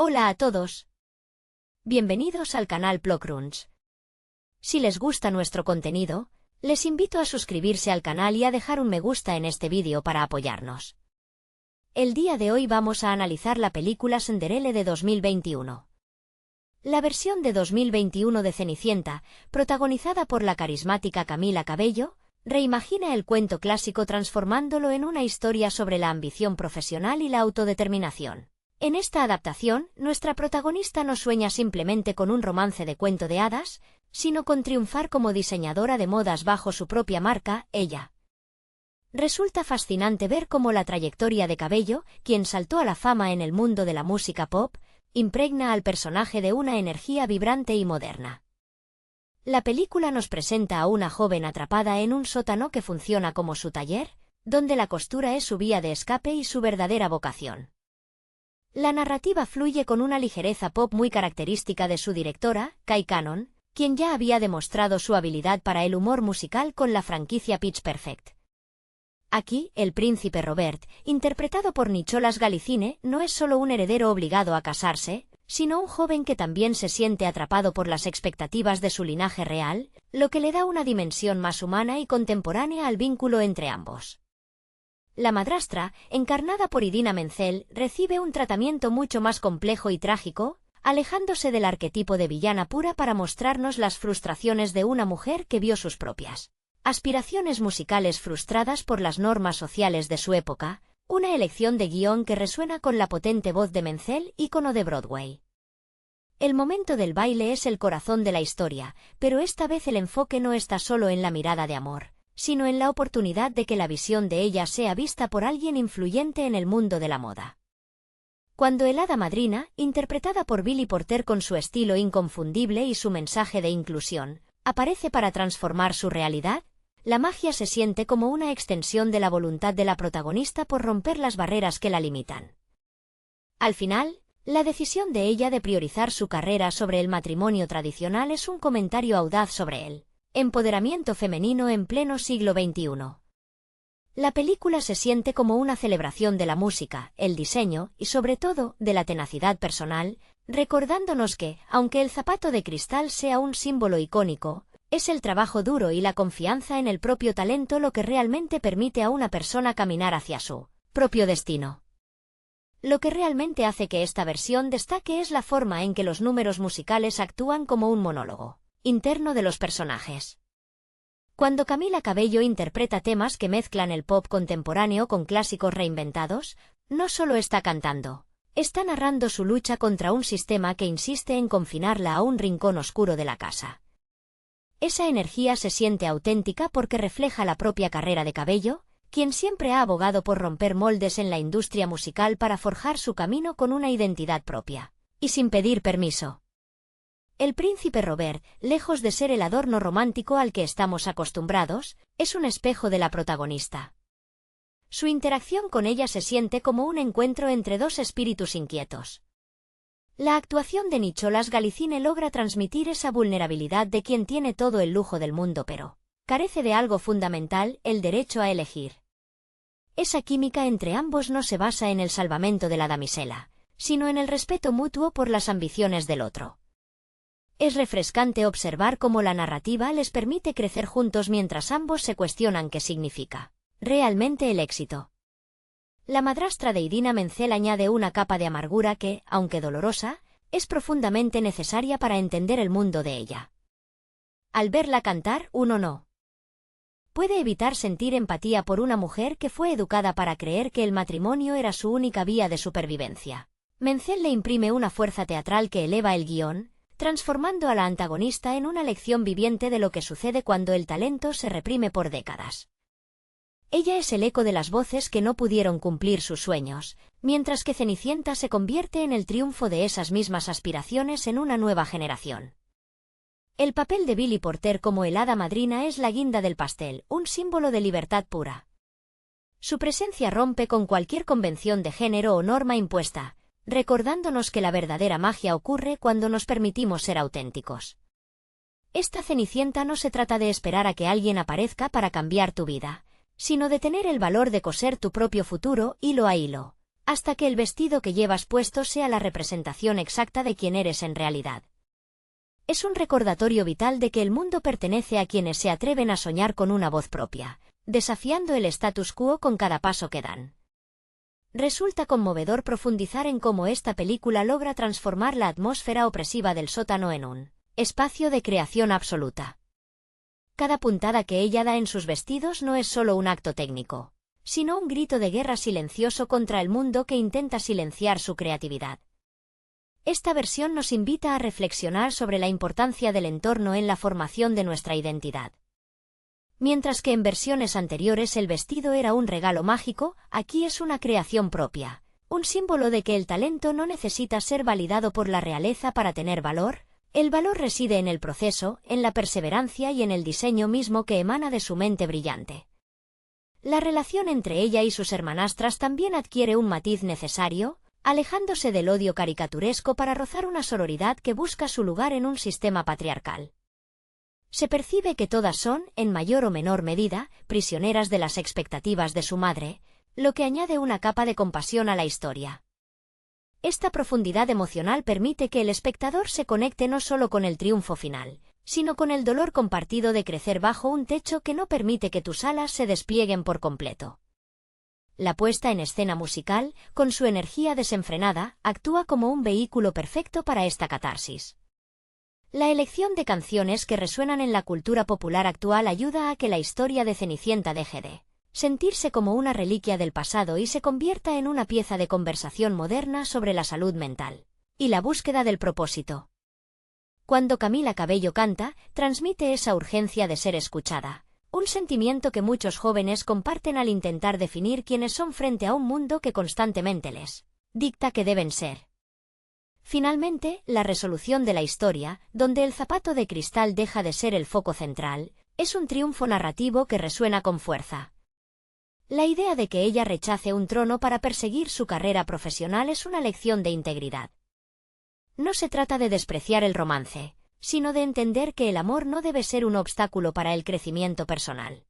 Hola a todos. Bienvenidos al canal Plocrunch. Si les gusta nuestro contenido, les invito a suscribirse al canal y a dejar un me gusta en este vídeo para apoyarnos. El día de hoy vamos a analizar la película Cinderella de 2021. La versión de 2021 de Cenicienta, protagonizada por la carismática Camila Cabello, reimagina el cuento clásico transformándolo en una historia sobre la ambición profesional y la autodeterminación. En esta adaptación, nuestra protagonista no sueña simplemente con un romance de cuento de hadas, sino con triunfar como diseñadora de modas bajo su propia marca, Ella. Resulta fascinante ver cómo la trayectoria de Cabello, quien saltó a la fama en el mundo de la música pop, impregna al personaje de una energía vibrante y moderna. La película nos presenta a una joven atrapada en un sótano que funciona como su taller, donde la costura es su vía de escape y su verdadera vocación. La narrativa fluye con una ligereza pop muy característica de su directora, Kai Cannon, quien ya había demostrado su habilidad para el humor musical con la franquicia Pitch Perfect. Aquí, el príncipe Robert, interpretado por Nicholas Galicine, no es solo un heredero obligado a casarse, sino un joven que también se siente atrapado por las expectativas de su linaje real, lo que le da una dimensión más humana y contemporánea al vínculo entre ambos. La madrastra, encarnada por Idina Menzel, recibe un tratamiento mucho más complejo y trágico, alejándose del arquetipo de villana pura para mostrarnos las frustraciones de una mujer que vio sus propias aspiraciones musicales frustradas por las normas sociales de su época, una elección de guión que resuena con la potente voz de Menzel, ícono de Broadway. El momento del baile es el corazón de la historia, pero esta vez el enfoque no está solo en la mirada de amor, sino en la oportunidad de que la visión de ella sea vista por alguien influyente en el mundo de la moda. Cuando el hada madrina, interpretada por Billy Porter con su estilo inconfundible y su mensaje de inclusión, aparece para transformar su realidad, la magia se siente como una extensión de la voluntad de la protagonista por romper las barreras que la limitan. Al final, la decisión de ella de priorizar su carrera sobre el matrimonio tradicional es un comentario audaz sobre el empoderamiento femenino en pleno siglo XXI. La película se siente como una celebración de la música, el diseño y sobre todo de la tenacidad personal, recordándonos que, aunque el zapato de cristal sea un símbolo icónico, es el trabajo duro y la confianza en el propio talento lo que realmente permite a una persona caminar hacia su propio destino. Lo que realmente hace que esta versión destaque es la forma en que los números musicales actúan como un monólogo interno de los personajes. Cuando Camila Cabello interpreta temas que mezclan el pop contemporáneo con clásicos reinventados, no solo está cantando, está narrando su lucha contra un sistema que insiste en confinarla a un rincón oscuro de la casa. Esa energía se siente auténtica porque refleja la propia carrera de Cabello, quien siempre ha abogado por romper moldes en la industria musical para forjar su camino con una identidad propia, y sin pedir permiso. El príncipe Robert, lejos de ser el adorno romántico al que estamos acostumbrados, es un espejo de la protagonista. Su interacción con ella se siente como un encuentro entre dos espíritus inquietos. La actuación de Nicholas Galicine logra transmitir esa vulnerabilidad de quien tiene todo el lujo del mundo pero carece de algo fundamental, el derecho a elegir. Esa química entre ambos no se basa en el salvamento de la damisela, sino en el respeto mutuo por las ambiciones del otro. Es refrescante observar cómo la narrativa les permite crecer juntos mientras ambos se cuestionan qué significa realmente el éxito. La madrastra de Idina Menzel añade una capa de amargura que, aunque dolorosa, es profundamente necesaria para entender el mundo de ella. Al verla cantar, uno no puede evitar sentir empatía por una mujer que fue educada para creer que el matrimonio era su única vía de supervivencia. Menzel le imprime una fuerza teatral que eleva el guión, transformando a la antagonista en una lección viviente de lo que sucede cuando el talento se reprime por décadas. Ella es el eco de las voces que no pudieron cumplir sus sueños, mientras que Cenicienta se convierte en el triunfo de esas mismas aspiraciones en una nueva generación. El papel de Billy Porter como el hada madrina es la guinda del pastel, un símbolo de libertad pura. Su presencia rompe con cualquier convención de género o norma impuesta, recordándonos que la verdadera magia ocurre cuando nos permitimos ser auténticos. Esta Cenicienta no se trata de esperar a que alguien aparezca para cambiar tu vida, sino de tener el valor de coser tu propio futuro hilo a hilo, hasta que el vestido que llevas puesto sea la representación exacta de quién eres en realidad. Es un recordatorio vital de que el mundo pertenece a quienes se atreven a soñar con una voz propia, desafiando el status quo con cada paso que dan. Resulta conmovedor profundizar en cómo esta película logra transformar la atmósfera opresiva del sótano en un espacio de creación absoluta. Cada puntada que ella da en sus vestidos no es solo un acto técnico, sino un grito de guerra silencioso contra el mundo que intenta silenciar su creatividad. Esta versión nos invita a reflexionar sobre la importancia del entorno en la formación de nuestra identidad. Mientras que en versiones anteriores el vestido era un regalo mágico, aquí es una creación propia, un símbolo de que el talento no necesita ser validado por la realeza para tener valor. El valor reside en el proceso, en la perseverancia y en el diseño mismo que emana de su mente brillante. La relación entre ella y sus hermanastras también adquiere un matiz necesario, alejándose del odio caricaturesco para rozar una sororidad que busca su lugar en un sistema patriarcal. Se percibe que todas son, en mayor o menor medida, prisioneras de las expectativas de su madre, lo que añade una capa de compasión a la historia. Esta profundidad emocional permite que el espectador se conecte no solo con el triunfo final, sino con el dolor compartido de crecer bajo un techo que no permite que tus alas se desplieguen por completo. La puesta en escena musical, con su energía desenfrenada, actúa como un vehículo perfecto para esta catarsis. La elección de canciones que resuenan en la cultura popular actual ayuda a que la historia de Cenicienta deje de sentirse como una reliquia del pasado y se convierta en una pieza de conversación moderna sobre la salud mental y la búsqueda del propósito. Cuando Camila Cabello canta, transmite esa urgencia de ser escuchada, un sentimiento que muchos jóvenes comparten al intentar definir quiénes son frente a un mundo que constantemente les dicta que deben ser. Finalmente, la resolución de la historia, donde el zapato de cristal deja de ser el foco central, es un triunfo narrativo que resuena con fuerza. La idea de que ella rechace un trono para perseguir su carrera profesional es una lección de integridad. No se trata de despreciar el romance, sino de entender que el amor no debe ser un obstáculo para el crecimiento personal.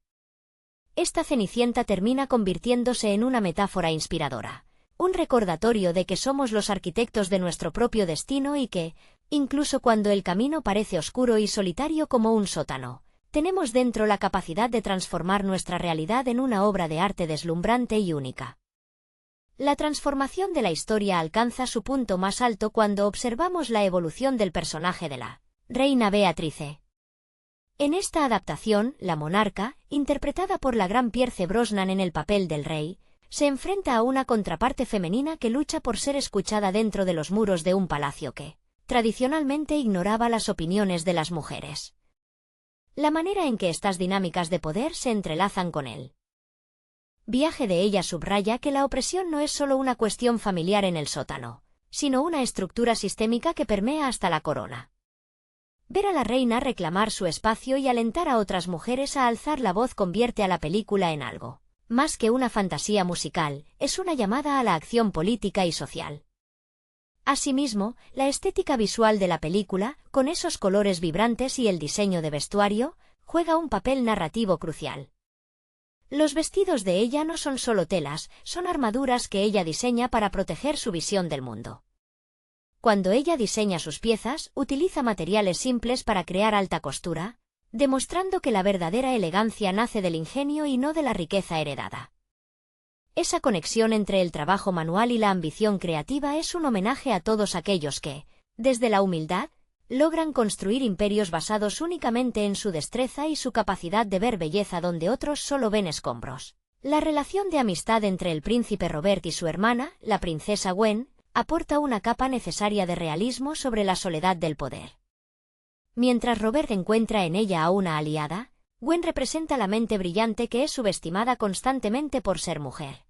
Esta Cenicienta termina convirtiéndose en una metáfora inspiradora, un recordatorio de que somos los arquitectos de nuestro propio destino y que, incluso cuando el camino parece oscuro y solitario como un sótano, tenemos dentro la capacidad de transformar nuestra realidad en una obra de arte deslumbrante y única. La transformación de la historia alcanza su punto más alto cuando observamos la evolución del personaje de la reina Beatrice. En esta adaptación, la monarca, interpretada por la gran Pierce Brosnan en el papel del rey, se enfrenta a una contraparte femenina que lucha por ser escuchada dentro de los muros de un palacio que, tradicionalmente, ignoraba las opiniones de las mujeres. La manera en que estas dinámicas de poder se entrelazan con él. Viaje de ella subraya que la opresión no es solo una cuestión familiar en el sótano, sino una estructura sistémica que permea hasta la corona. Ver a la reina reclamar su espacio y alentar a otras mujeres a alzar la voz convierte a la película en algo más que una fantasía musical, es una llamada a la acción política y social. Asimismo, la estética visual de la película, con esos colores vibrantes y el diseño de vestuario, juega un papel narrativo crucial. Los vestidos de ella no son solo telas, son armaduras que ella diseña para proteger su visión del mundo. Cuando ella diseña sus piezas, utiliza materiales simples para crear alta costura, demostrando que la verdadera elegancia nace del ingenio y no de la riqueza heredada. Esa conexión entre el trabajo manual y la ambición creativa es un homenaje a todos aquellos que, desde la humildad, logran construir imperios basados únicamente en su destreza y su capacidad de ver belleza donde otros solo ven escombros. La relación de amistad entre el príncipe Robert y su hermana, la princesa Gwen, aporta una capa necesaria de realismo sobre la soledad del poder. Mientras Robert encuentra en ella a una aliada, Gwen representa la mente brillante que es subestimada constantemente por ser mujer.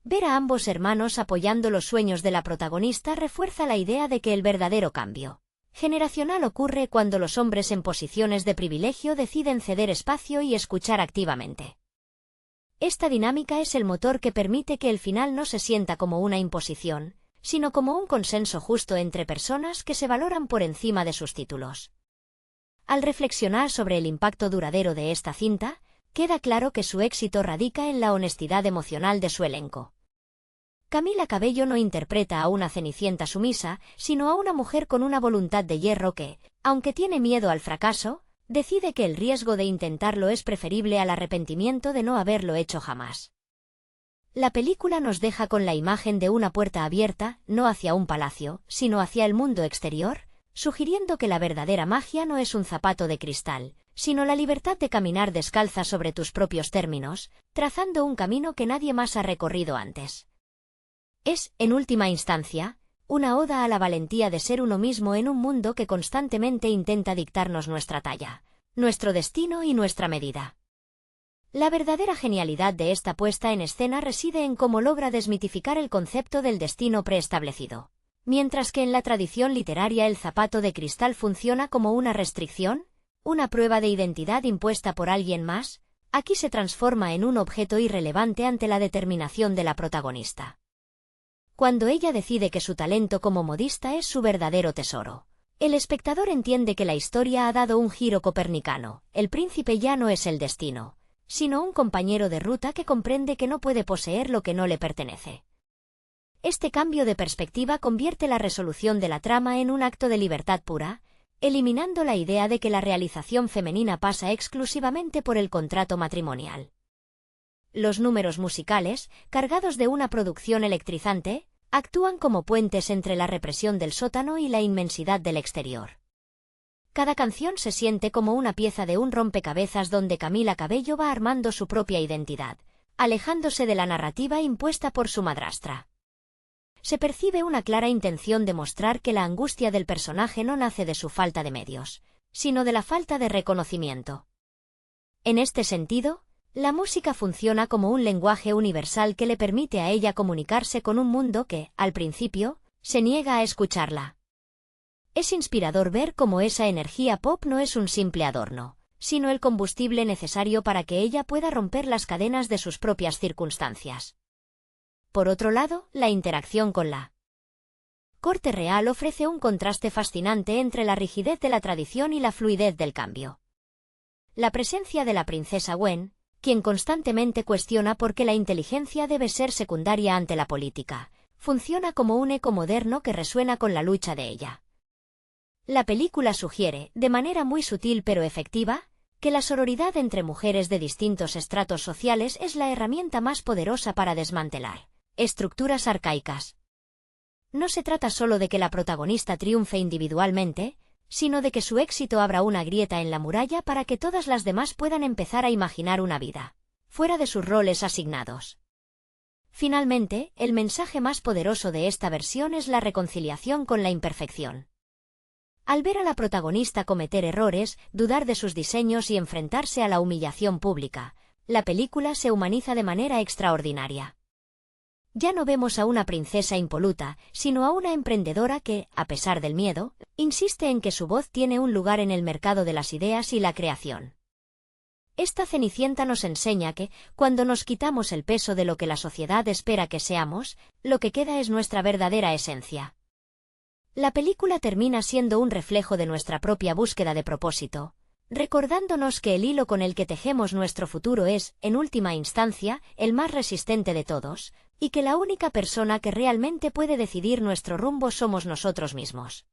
Ver a ambos hermanos apoyando los sueños de la protagonista refuerza la idea de que el verdadero cambio generacional ocurre cuando los hombres en posiciones de privilegio deciden ceder espacio y escuchar activamente. Esta dinámica es el motor que permite que el final no se sienta como una imposición, sino como un consenso justo entre personas que se valoran por encima de sus títulos. Al reflexionar sobre el impacto duradero de esta cinta, queda claro que su éxito radica en la honestidad emocional de su elenco. Camila Cabello no interpreta a una Cenicienta sumisa, sino a una mujer con una voluntad de hierro que, aunque tiene miedo al fracaso, decide que el riesgo de intentarlo es preferible al arrepentimiento de no haberlo hecho jamás. La película nos deja con la imagen de una puerta abierta, no hacia un palacio, sino hacia el mundo exterior, sugiriendo que la verdadera magia no es un zapato de cristal, sino la libertad de caminar descalza sobre tus propios términos, trazando un camino que nadie más ha recorrido antes. Es, en última instancia, una oda a la valentía de ser uno mismo en un mundo que constantemente intenta dictarnos nuestra talla, nuestro destino y nuestra medida. La verdadera genialidad de esta puesta en escena reside en cómo logra desmitificar el concepto del destino preestablecido. Mientras que en la tradición literaria el zapato de cristal funciona como una restricción, una prueba de identidad impuesta por alguien más, aquí se transforma en un objeto irrelevante ante la determinación de la protagonista. Cuando ella decide que su talento como modista es su verdadero tesoro, el espectador entiende que la historia ha dado un giro copernicano. El príncipe ya no es el destino, sino un compañero de ruta que comprende que no puede poseer lo que no le pertenece. Este cambio de perspectiva convierte la resolución de la trama en un acto de libertad pura, eliminando la idea de que la realización femenina pasa exclusivamente por el contrato matrimonial. Los números musicales, cargados de una producción electrizante, actúan como puentes entre la represión del sótano y la inmensidad del exterior. Cada canción se siente como una pieza de un rompecabezas donde Camila Cabello va armando su propia identidad, alejándose de la narrativa impuesta por su madrastra. Se percibe una clara intención de mostrar que la angustia del personaje no nace de su falta de medios, sino de la falta de reconocimiento. En este sentido, la música funciona como un lenguaje universal que le permite a ella comunicarse con un mundo que, al principio, se niega a escucharla. Es inspirador ver cómo esa energía pop no es un simple adorno, sino el combustible necesario para que ella pueda romper las cadenas de sus propias circunstancias. Por otro lado, la interacción con la corte real ofrece un contraste fascinante entre la rigidez de la tradición y la fluidez del cambio. La presencia de la princesa Gwen, quien constantemente cuestiona por qué la inteligencia debe ser secundaria ante la política, funciona como un eco moderno que resuena con la lucha de ella. La película sugiere, de manera muy sutil pero efectiva, que la sororidad entre mujeres de distintos estratos sociales es la herramienta más poderosa para desmantelar estructuras arcaicas. No se trata solo de que la protagonista triunfe individualmente, sino de que su éxito abra una grieta en la muralla para que todas las demás puedan empezar a imaginar una vida fuera de sus roles asignados. Finalmente, el mensaje más poderoso de esta versión es la reconciliación con la imperfección. Al ver a la protagonista cometer errores, dudar de sus diseños y enfrentarse a la humillación pública, la película se humaniza de manera extraordinaria. Ya no vemos a una princesa impoluta, sino a una emprendedora que, a pesar del miedo, insiste en que su voz tiene un lugar en el mercado de las ideas y la creación. Esta Cenicienta nos enseña que, cuando nos quitamos el peso de lo que la sociedad espera que seamos, lo que queda es nuestra verdadera esencia. La película termina siendo un reflejo de nuestra propia búsqueda de propósito, recordándonos que el hilo con el que tejemos nuestro futuro es, en última instancia, el más resistente de todos, y que la única persona que realmente puede decidir nuestro rumbo somos nosotros mismos.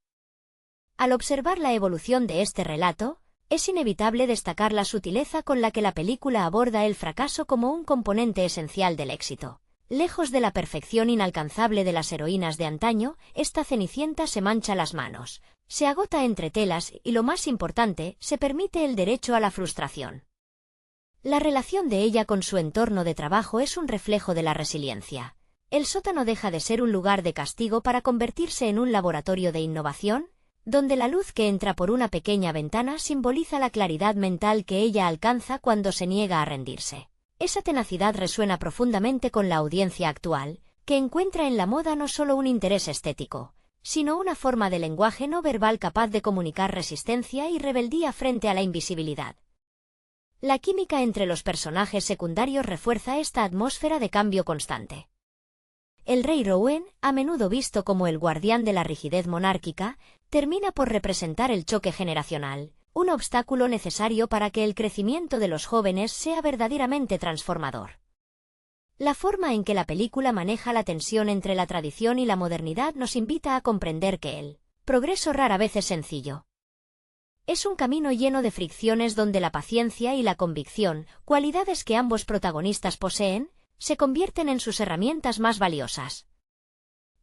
Al observar la evolución de este relato, es inevitable destacar la sutileza con la que la película aborda el fracaso como un componente esencial del éxito. Lejos de la perfección inalcanzable de las heroínas de antaño, esta Cenicienta se mancha las manos, se agota entre telas y, lo más importante, se permite el derecho a la frustración. La relación de ella con su entorno de trabajo es un reflejo de la resiliencia. El sótano deja de ser un lugar de castigo para convertirse en un laboratorio de innovación, donde la luz que entra por una pequeña ventana simboliza la claridad mental que ella alcanza cuando se niega a rendirse. Esa tenacidad resuena profundamente con la audiencia actual, que encuentra en la moda no solo un interés estético, sino una forma de lenguaje no verbal capaz de comunicar resistencia y rebeldía frente a la invisibilidad. La química entre los personajes secundarios refuerza esta atmósfera de cambio constante. El rey Rowan, a menudo visto como el guardián de la rigidez monárquica, termina por representar el choque generacional, un obstáculo necesario para que el crecimiento de los jóvenes sea verdaderamente transformador. La forma en que la película maneja la tensión entre la tradición y la modernidad nos invita a comprender que el progreso rara vez es sencillo. Es un camino lleno de fricciones donde la paciencia y la convicción, cualidades que ambos protagonistas poseen, se convierten en sus herramientas más valiosas.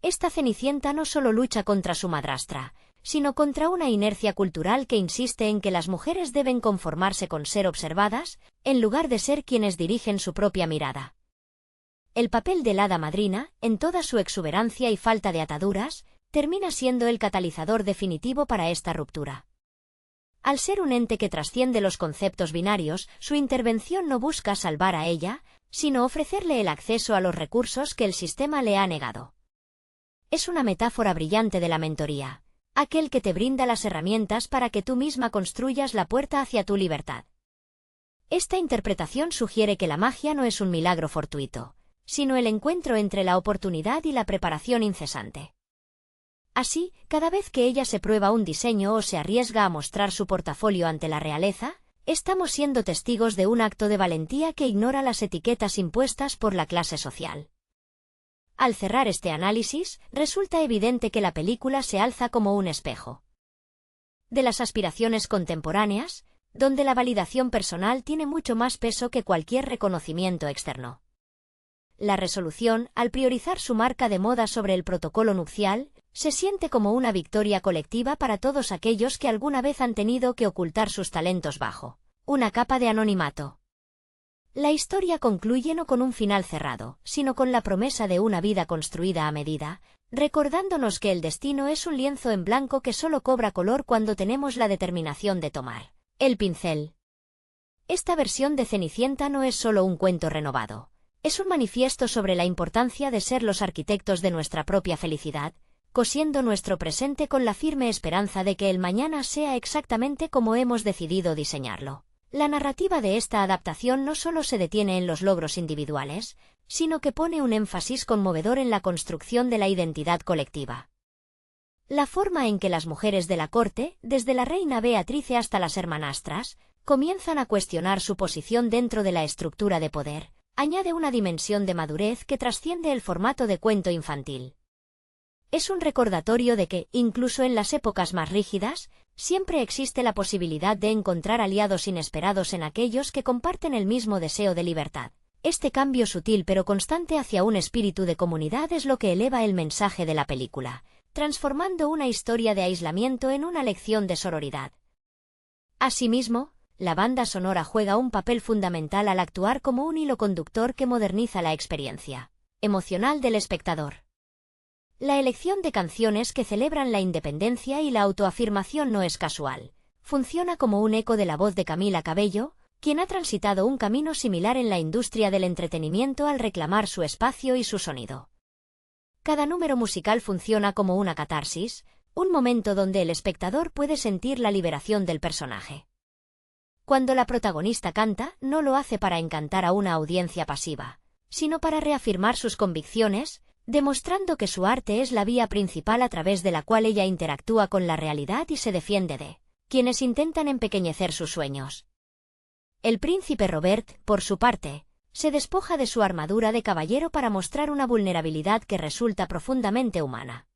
Esta Cenicienta no solo lucha contra su madrastra, sino contra una inercia cultural que insiste en que las mujeres deben conformarse con ser observadas, en lugar de ser quienes dirigen su propia mirada. El papel del hada madrina, en toda su exuberancia y falta de ataduras, termina siendo el catalizador definitivo para esta ruptura. Al ser un ente que trasciende los conceptos binarios, su intervención no busca salvar a ella, sino ofrecerle el acceso a los recursos que el sistema le ha negado. Es una metáfora brillante de la mentoría, aquel que te brinda las herramientas para que tú misma construyas la puerta hacia tu libertad. Esta interpretación sugiere que la magia no es un milagro fortuito, sino el encuentro entre la oportunidad y la preparación incesante. Así, cada vez que ella se prueba un diseño o se arriesga a mostrar su portafolio ante la realeza, estamos siendo testigos de un acto de valentía que ignora las etiquetas impuestas por la clase social. Al cerrar este análisis, resulta evidente que la película se alza como un espejo de las aspiraciones contemporáneas, donde la validación personal tiene mucho más peso que cualquier reconocimiento externo. La resolución, al priorizar su marca de moda sobre el protocolo nupcial, se siente como una victoria colectiva para todos aquellos que alguna vez han tenido que ocultar sus talentos bajo una capa de anonimato. La historia concluye no con un final cerrado, sino con la promesa de una vida construida a medida, recordándonos que el destino es un lienzo en blanco que solo cobra color cuando tenemos la determinación de tomar el pincel. Esta versión de Cenicienta no es solo un cuento renovado, es un manifiesto sobre la importancia de ser los arquitectos de nuestra propia felicidad, cosiendo nuestro presente con la firme esperanza de que el mañana sea exactamente como hemos decidido diseñarlo. La narrativa de esta adaptación no solo se detiene en los logros individuales, sino que pone un énfasis conmovedor en la construcción de la identidad colectiva. La forma en que las mujeres de la corte, desde la reina Beatrice hasta las hermanastras, comienzan a cuestionar su posición dentro de la estructura de poder, añade una dimensión de madurez que trasciende el formato de cuento infantil. Es un recordatorio de que, incluso en las épocas más rígidas, siempre existe la posibilidad de encontrar aliados inesperados en aquellos que comparten el mismo deseo de libertad. Este cambio sutil pero constante hacia un espíritu de comunidad es lo que eleva el mensaje de la película, transformando una historia de aislamiento en una lección de sororidad. Asimismo, la banda sonora juega un papel fundamental al actuar como un hilo conductor que moderniza la experiencia emocional del espectador. La elección de canciones que celebran la independencia y la autoafirmación no es casual. Funciona como un eco de la voz de Camila Cabello, quien ha transitado un camino similar en la industria del entretenimiento al reclamar su espacio y su sonido. Cada número musical funciona como una catarsis, un momento donde el espectador puede sentir la liberación del personaje. Cuando la protagonista canta, no lo hace para encantar a una audiencia pasiva, sino para reafirmar sus convicciones, demostrando que su arte es la vía principal a través de la cual ella interactúa con la realidad y se defiende de quienes intentan empequeñecer sus sueños. El príncipe Robert, por su parte, se despoja de su armadura de caballero para mostrar una vulnerabilidad que resulta profundamente humana.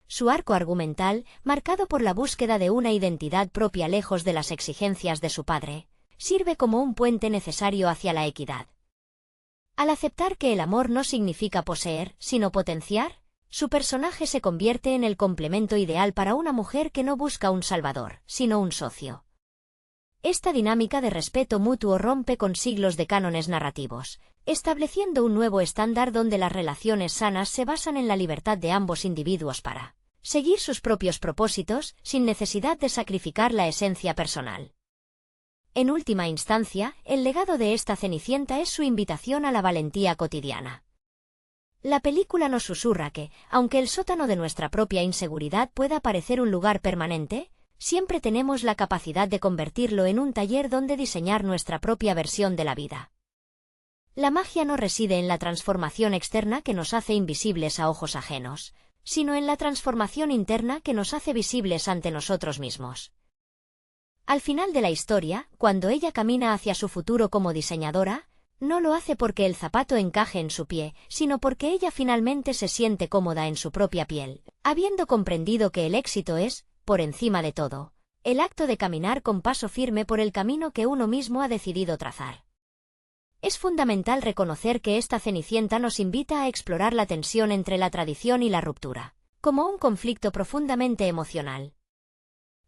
Su arco argumental, marcado por la búsqueda de una identidad propia lejos de las exigencias de su padre, sirve como un puente necesario hacia la equidad. Al aceptar que el amor no significa poseer, sino potenciar, su personaje se convierte en el complemento ideal para una mujer que no busca un salvador, sino un socio. Esta dinámica de respeto mutuo rompe con siglos de cánones narrativos, estableciendo un nuevo estándar donde las relaciones sanas se basan en la libertad de ambos individuos para seguir sus propios propósitos, sin necesidad de sacrificar la esencia personal. En última instancia, el legado de esta Cenicienta es su invitación a la valentía cotidiana. La película nos susurra que, aunque el sótano de nuestra propia inseguridad pueda parecer un lugar permanente, siempre tenemos la capacidad de convertirlo en un taller donde diseñar nuestra propia versión de la vida. La magia no reside en la transformación externa que nos hace invisibles a ojos ajenos, sino en la transformación interna que nos hace visibles ante nosotros mismos. Al final de la historia, cuando ella camina hacia su futuro como diseñadora, No lo hace porque el zapato encaje en su pie, sino porque ella finalmente se siente cómoda en su propia piel, habiendo comprendido que el éxito es, por encima de todo, el acto de caminar con paso firme por el camino que uno mismo ha decidido trazar. Es fundamental reconocer que esta Cenicienta nos invita a explorar la tensión entre la tradición y la ruptura, como un conflicto profundamente emocional.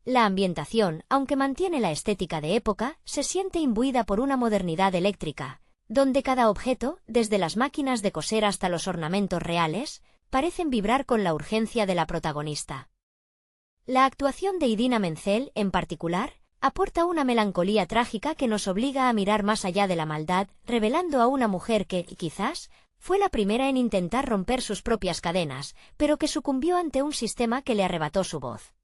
La ambientación, aunque mantiene la estética de época, se siente imbuida por una modernidad eléctrica, donde cada objeto, desde las máquinas de coser hasta los ornamentos reales, parecen vibrar con la urgencia de la protagonista. La actuación de Idina Menzel, en particular, aporta una melancolía trágica que nos obliga a mirar más allá de la maldad, revelando a una mujer que, quizás, fue la primera en intentar romper sus propias cadenas, pero que sucumbió ante un sistema que le arrebató su voz.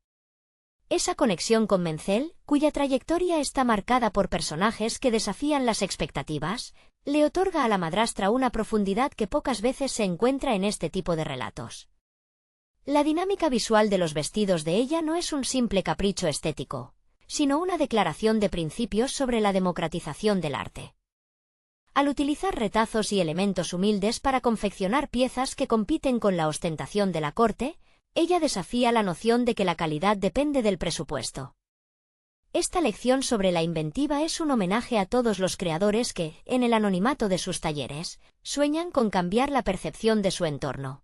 Esa conexión con Menzel, cuya trayectoria está marcada por personajes que desafían las expectativas, le otorga a la madrastra una profundidad que pocas veces se encuentra en este tipo de relatos. La dinámica visual de los vestidos de ella no es un simple capricho estético, sino una declaración de principios sobre la democratización del arte. Al utilizar retazos y elementos humildes para confeccionar piezas que compiten con la ostentación de la corte, ella desafía la noción de que la calidad depende del presupuesto. Esta lección sobre la inventiva es un homenaje a todos los creadores que, en el anonimato de sus talleres, sueñan con cambiar la percepción de su entorno.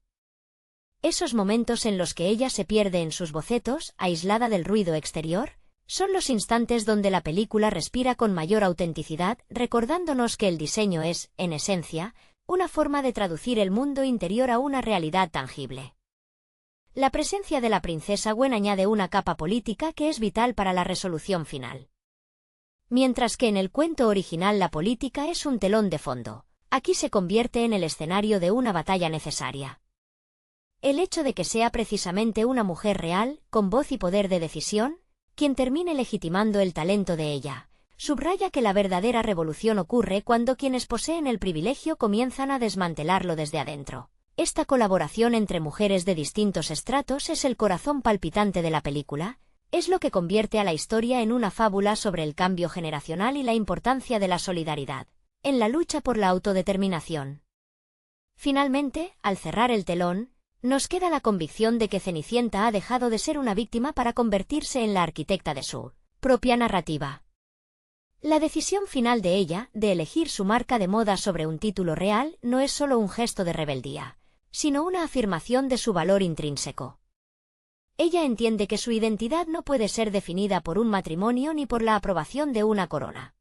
Esos momentos en los que ella se pierde en sus bocetos, aislada del ruido exterior, son los instantes donde la película respira con mayor autenticidad, recordándonos que el diseño es, en esencia, una forma de traducir el mundo interior a una realidad tangible. La presencia de la princesa Gwen añade una capa política que es vital para la resolución final. Mientras que en el cuento original la política es un telón de fondo, aquí se convierte en el escenario de una batalla necesaria. El hecho de que sea precisamente una mujer real, con voz y poder de decisión, quien termine legitimando el talento de ella, subraya que la verdadera revolución ocurre cuando quienes poseen el privilegio comienzan a desmantelarlo desde adentro. Esta colaboración entre mujeres de distintos estratos es el corazón palpitante de la película, es lo que convierte a la historia en una fábula sobre el cambio generacional y la importancia de la solidaridad, en la lucha por la autodeterminación. Finalmente, al cerrar el telón, nos queda la convicción de que Cenicienta ha dejado de ser una víctima para convertirse en la arquitecta de su propia narrativa. La decisión final de ella, de elegir su marca de moda sobre un título real, no es solo un gesto de rebeldía, sino una afirmación de su valor intrínseco. Ella entiende que su identidad no puede ser definida por un matrimonio ni por la aprobación de una corona.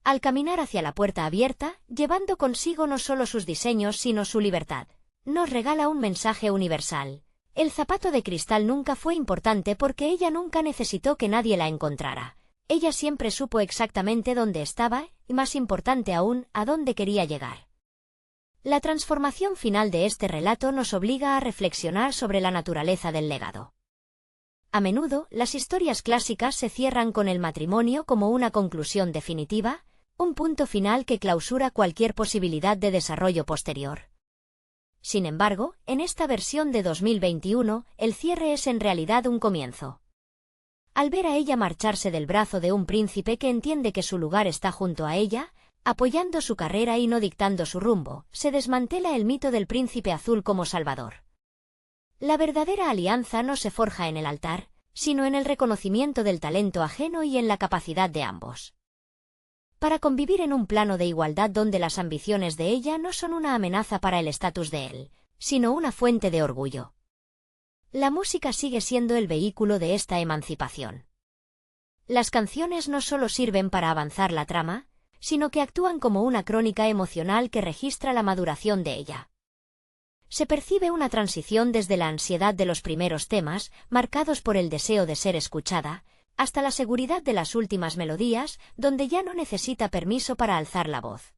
Al caminar hacia la puerta abierta, llevando consigo no solo sus diseños sino su libertad, nos regala un mensaje universal. El zapato de cristal nunca fue importante porque ella nunca necesitó que nadie la encontrara. Ella siempre supo exactamente dónde estaba, y más importante aún, a dónde quería llegar. La transformación final de este relato nos obliga a reflexionar sobre la naturaleza del legado. A menudo, las historias clásicas se cierran con el matrimonio como una conclusión definitiva, un punto final que clausura cualquier posibilidad de desarrollo posterior. Sin embargo, en esta versión de 2021, el cierre es en realidad un comienzo. Al ver a ella marcharse del brazo de un príncipe que entiende que su lugar está junto a ella, apoyando su carrera y no dictando su rumbo, se desmantela el mito del príncipe azul como salvador. La verdadera alianza no se forja en el altar, sino en el reconocimiento del talento ajeno y en la capacidad de ambos. Para convivir en un plano de igualdad donde las ambiciones de ella no son una amenaza para el estatus de él, sino una fuente de orgullo. La música sigue siendo el vehículo de esta emancipación. Las canciones no solo sirven para avanzar la trama, sino que actúan como una crónica emocional que registra la maduración de ella. Se percibe una transición desde la ansiedad de los primeros temas, marcados por el deseo de ser escuchada, hasta la seguridad de las últimas melodías, donde ya no necesita permiso para alzar la voz.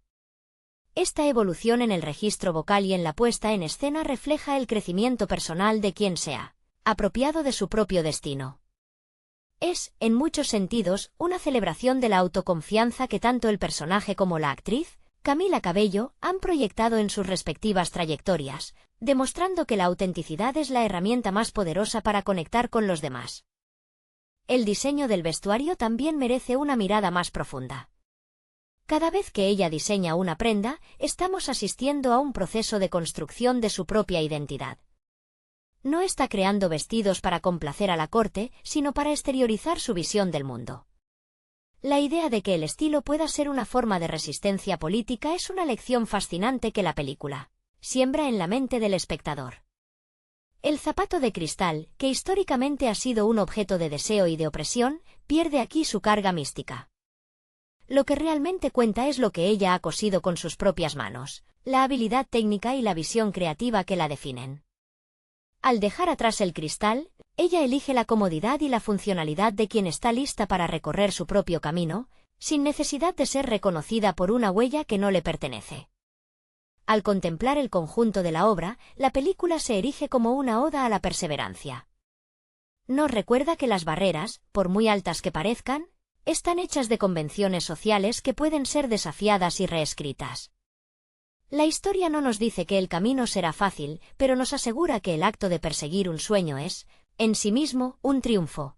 Esta evolución en el registro vocal y en la puesta en escena refleja el crecimiento personal de quien se ha apropiado de su propio destino. Es, en muchos sentidos, una celebración de la autoconfianza que tanto el personaje como la actriz, Camila Cabello, han proyectado en sus respectivas trayectorias, demostrando que la autenticidad es la herramienta más poderosa para conectar con los demás. El diseño del vestuario también merece una mirada más profunda. Cada vez que ella diseña una prenda, estamos asistiendo a un proceso de construcción de su propia identidad. No está creando vestidos para complacer a la corte, sino para exteriorizar su visión del mundo. La idea de que el estilo pueda ser una forma de resistencia política es una lección fascinante que la película siembra en la mente del espectador. El zapato de cristal, que históricamente ha sido un objeto de deseo y de opresión, pierde aquí su carga mística. Lo que realmente cuenta es lo que ella ha cosido con sus propias manos, la habilidad técnica y la visión creativa que la definen. Al dejar atrás el cristal, ella elige la comodidad y la funcionalidad de quien está lista para recorrer su propio camino, sin necesidad de ser reconocida por una huella que no le pertenece. Al contemplar el conjunto de la obra, la película se erige como una oda a la perseverancia. Nos recuerda que las barreras, por muy altas que parezcan, están hechas de convenciones sociales que pueden ser desafiadas y reescritas. La historia no nos dice que el camino será fácil, pero nos asegura que el acto de perseguir un sueño es, en sí mismo, un triunfo.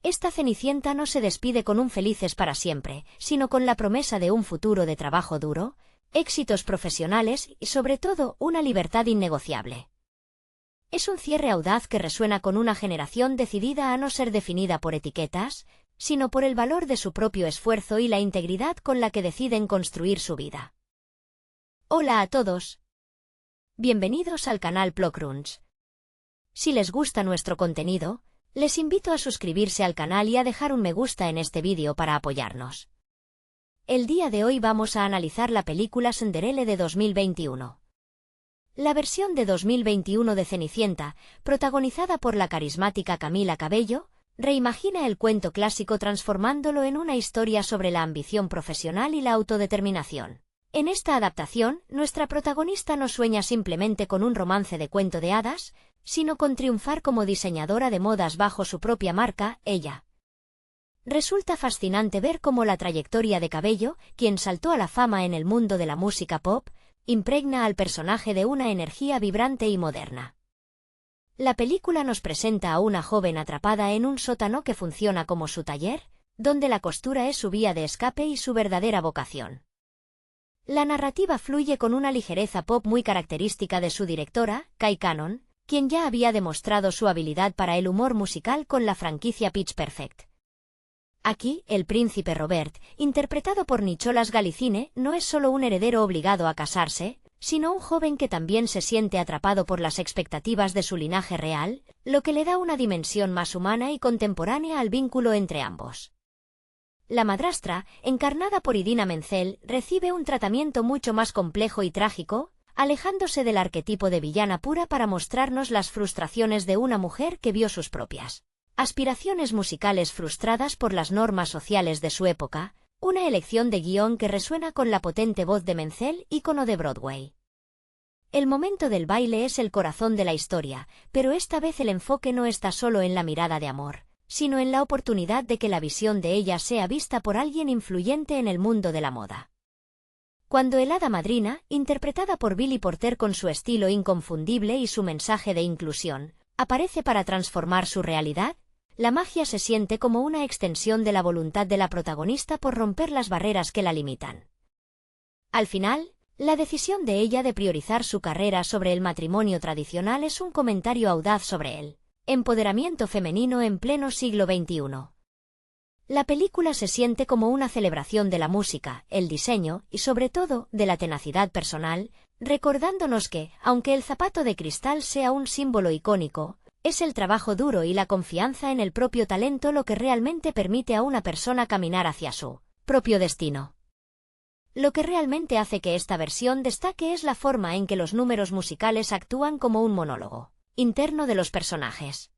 Esta Cenicienta no se despide con un felices para siempre, sino con la promesa de un futuro de trabajo duro, éxitos profesionales y, sobre todo, una libertad innegociable. Es un cierre audaz que resuena con una generación decidida a no ser definida por etiquetas, sino por el valor de su propio esfuerzo y la integridad con la que deciden construir su vida. Hola a todos. Bienvenidos al canal Plokrunch. Si les gusta nuestro contenido, les invito a suscribirse al canal y a dejar un me gusta en este vídeo para apoyarnos. El día de hoy vamos a analizar la película Cinderella de 2021. La versión de 2021 de Cenicienta, protagonizada por la carismática Camila Cabello, reimagina el cuento clásico transformándolo en una historia sobre la ambición profesional y la autodeterminación. En esta adaptación, nuestra protagonista no sueña simplemente con un romance de cuento de hadas, sino con triunfar como diseñadora de modas bajo su propia marca, ella. Resulta fascinante ver cómo la trayectoria de Cabello, quien saltó a la fama en el mundo de la música pop, impregna al personaje de una energía vibrante y moderna. La película nos presenta a una joven atrapada en un sótano que funciona como su taller, donde la costura es su vía de escape y su verdadera vocación. La narrativa fluye con una ligereza pop muy característica de su directora, Kai Cannon, quien ya había demostrado su habilidad para el humor musical con la franquicia Pitch Perfect. Aquí, el príncipe Robert, interpretado por Nicholas Galicine, no es solo un heredero obligado a casarse, sino un joven que también se siente atrapado por las expectativas de su linaje real, lo que le da una dimensión más humana y contemporánea al vínculo entre ambos. La madrastra, encarnada por Idina Menzel, recibe un tratamiento mucho más complejo y trágico, alejándose del arquetipo de villana pura para mostrarnos las frustraciones de una mujer que vio sus propias aspiraciones musicales frustradas por las normas sociales de su época, una elección de guión que resuena con la potente voz de Menzel, ícono de Broadway. El momento del baile es el corazón de la historia, pero esta vez el enfoque no está solo en la mirada de amor, sino en la oportunidad de que la visión de ella sea vista por alguien influyente en el mundo de la moda. Cuando el hada madrina, interpretada por Billy Porter con su estilo inconfundible y su mensaje de inclusión, aparece para transformar su realidad, la magia se siente como una extensión de la voluntad de la protagonista por romper las barreras que la limitan. Al final, la decisión de ella de priorizar su carrera sobre el matrimonio tradicional es un comentario audaz sobre el empoderamiento femenino en pleno siglo XXI. La película se siente como una celebración de la música, el diseño y sobre todo de la tenacidad personal, recordándonos que, aunque el zapato de cristal sea un símbolo icónico, es el trabajo duro y la confianza en el propio talento lo que realmente permite a una persona caminar hacia su propio destino. Lo que realmente hace que esta versión destaque es la forma en que los números musicales actúan como un monólogo interno de los personajes.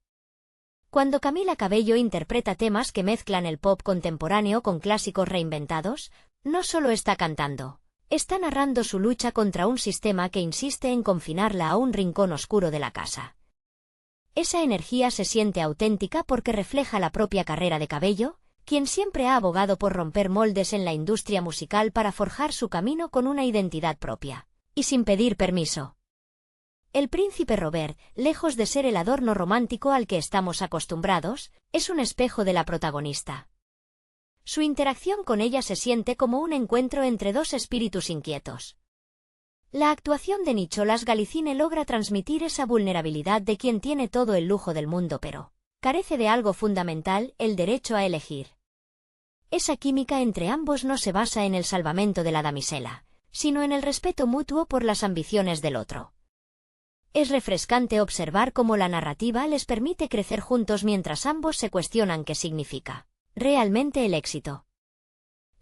Cuando Camila Cabello interpreta temas que mezclan el pop contemporáneo con clásicos reinventados, no solo está cantando, está narrando su lucha contra un sistema que insiste en confinarla a un rincón oscuro de la casa. Esa energía se siente auténtica porque refleja la propia carrera de Cabello, quien siempre ha abogado por romper moldes en la industria musical para forjar su camino con una identidad propia, y sin pedir permiso. El príncipe Robert, lejos de ser el adorno romántico al que estamos acostumbrados, es un espejo de la protagonista. Su interacción con ella se siente como un encuentro entre dos espíritus inquietos. La actuación de Nicholas Galicine logra transmitir esa vulnerabilidad de quien tiene todo el lujo del mundo pero carece de algo fundamental, el derecho a elegir. Esa química entre ambos no se basa en el salvamento de la damisela, sino en el respeto mutuo por las ambiciones del otro. Es refrescante observar cómo la narrativa les permite crecer juntos mientras ambos se cuestionan qué significa realmente el éxito.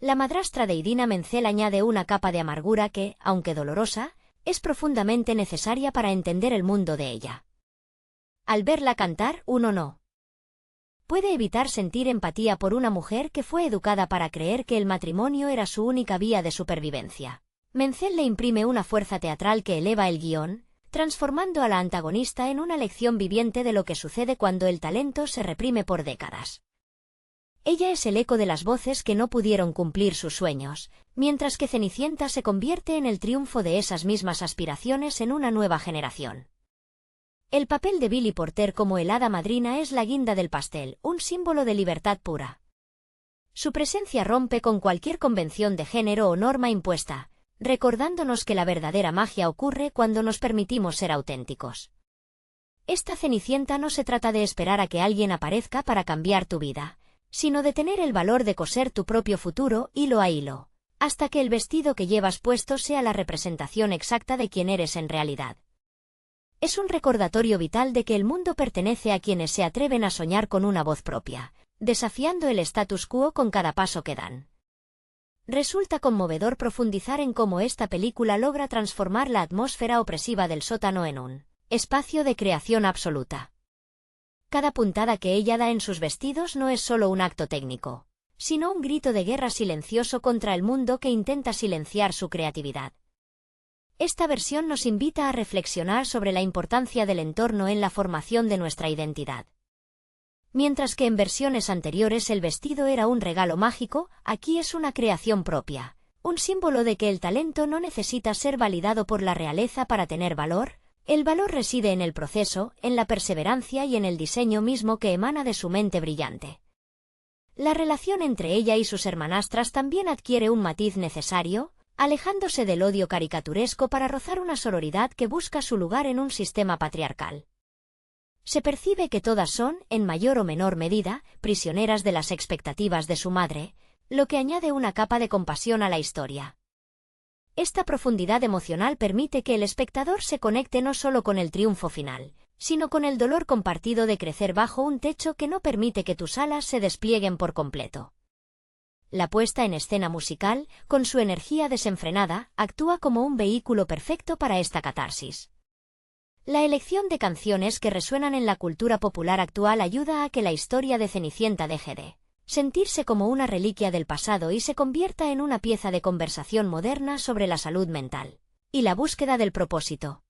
La madrastra de Idina Menzel añade una capa de amargura que, aunque dolorosa, es profundamente necesaria para entender el mundo de ella. Al verla cantar, uno no puede evitar sentir empatía por una mujer que fue educada para creer que el matrimonio era su única vía de supervivencia. Menzel le imprime una fuerza teatral que eleva el guión, transformando a la antagonista en una lección viviente de lo que sucede cuando el talento se reprime por décadas. Ella es el eco de las voces que no pudieron cumplir sus sueños, mientras que Cenicienta se convierte en el triunfo de esas mismas aspiraciones en una nueva generación. El papel de Billy Porter como el hada madrina es la guinda del pastel, un símbolo de libertad pura. Su presencia rompe con cualquier convención de género o norma impuesta, recordándonos que la verdadera magia ocurre cuando nos permitimos ser auténticos. Esta Cenicienta no se trata de esperar a que alguien aparezca para cambiar tu vida, sino de tener el valor de coser tu propio futuro hilo a hilo, hasta que el vestido que llevas puesto sea la representación exacta de quién eres en realidad. Es un recordatorio vital de que el mundo pertenece a quienes se atreven a soñar con una voz propia, desafiando el status quo con cada paso que dan. Resulta conmovedor profundizar en cómo esta película logra transformar la atmósfera opresiva del sótano en un espacio de creación absoluta. Cada puntada que ella da en sus vestidos no es solo un acto técnico, sino un grito de guerra silencioso contra el mundo que intenta silenciar su creatividad. Esta versión nos invita a reflexionar sobre la importancia del entorno en la formación de nuestra identidad. Mientras que en versiones anteriores el vestido era un regalo mágico, aquí es una creación propia, un símbolo de que el talento no necesita ser validado por la realeza para tener valor. El valor reside en el proceso, en la perseverancia y en el diseño mismo que emana de su mente brillante. La relación entre ella y sus hermanastras también adquiere un matiz necesario, alejándose del odio caricaturesco para rozar una sororidad que busca su lugar en un sistema patriarcal. Se percibe que todas son, en mayor o menor medida, prisioneras de las expectativas de su madre, lo que añade una capa de compasión a la historia. Esta profundidad emocional permite que el espectador se conecte no solo con el triunfo final, sino con el dolor compartido de crecer bajo un techo que no permite que tus alas se desplieguen por completo. La puesta en escena musical, con su energía desenfrenada, actúa como un vehículo perfecto para esta catarsis. La elección de canciones que resuenan en la cultura popular actual ayuda a que la historia de Cenicienta deje de sentirse como una reliquia del pasado y se convierta en una pieza de conversación moderna sobre la salud mental y la búsqueda del propósito.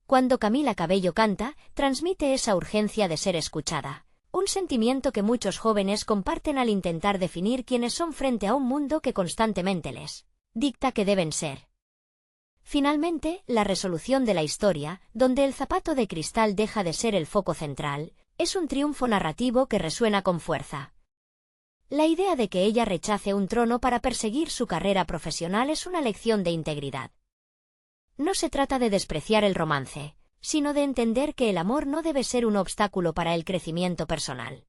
Cuando Camila Cabello canta, transmite esa urgencia de ser escuchada, un sentimiento que muchos jóvenes comparten al intentar definir quiénes son frente a un mundo que constantemente les dicta que deben ser. Finalmente, la resolución de la historia, donde el zapato de cristal deja de ser el foco central, es un triunfo narrativo que resuena con fuerza. La idea de que ella rechace un trono para perseguir su carrera profesional es una lección de integridad. No se trata de despreciar el romance, sino de entender que el amor no debe ser un obstáculo para el crecimiento personal.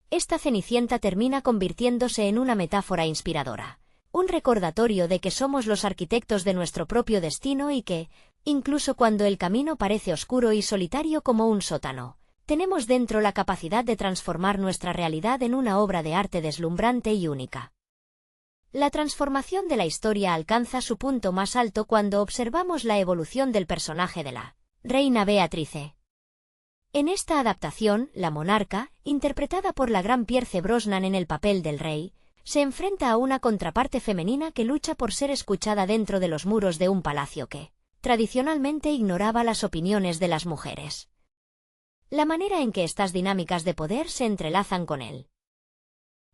Esta Cenicienta termina convirtiéndose en una metáfora inspiradora, un recordatorio de que somos los arquitectos de nuestro propio destino y que, incluso cuando el camino parece oscuro y solitario como un sótano, tenemos dentro la capacidad de transformar nuestra realidad en una obra de arte deslumbrante y única. La transformación de la historia alcanza su punto más alto cuando observamos la evolución del personaje de la reina Beatrice. En esta adaptación, la monarca, interpretada por la gran Pierce Brosnan en el papel del rey, se enfrenta a una contraparte femenina que lucha por ser escuchada dentro de los muros de un palacio que, tradicionalmente, ignoraba las opiniones de las mujeres. La manera en que estas dinámicas de poder se entrelazan con él.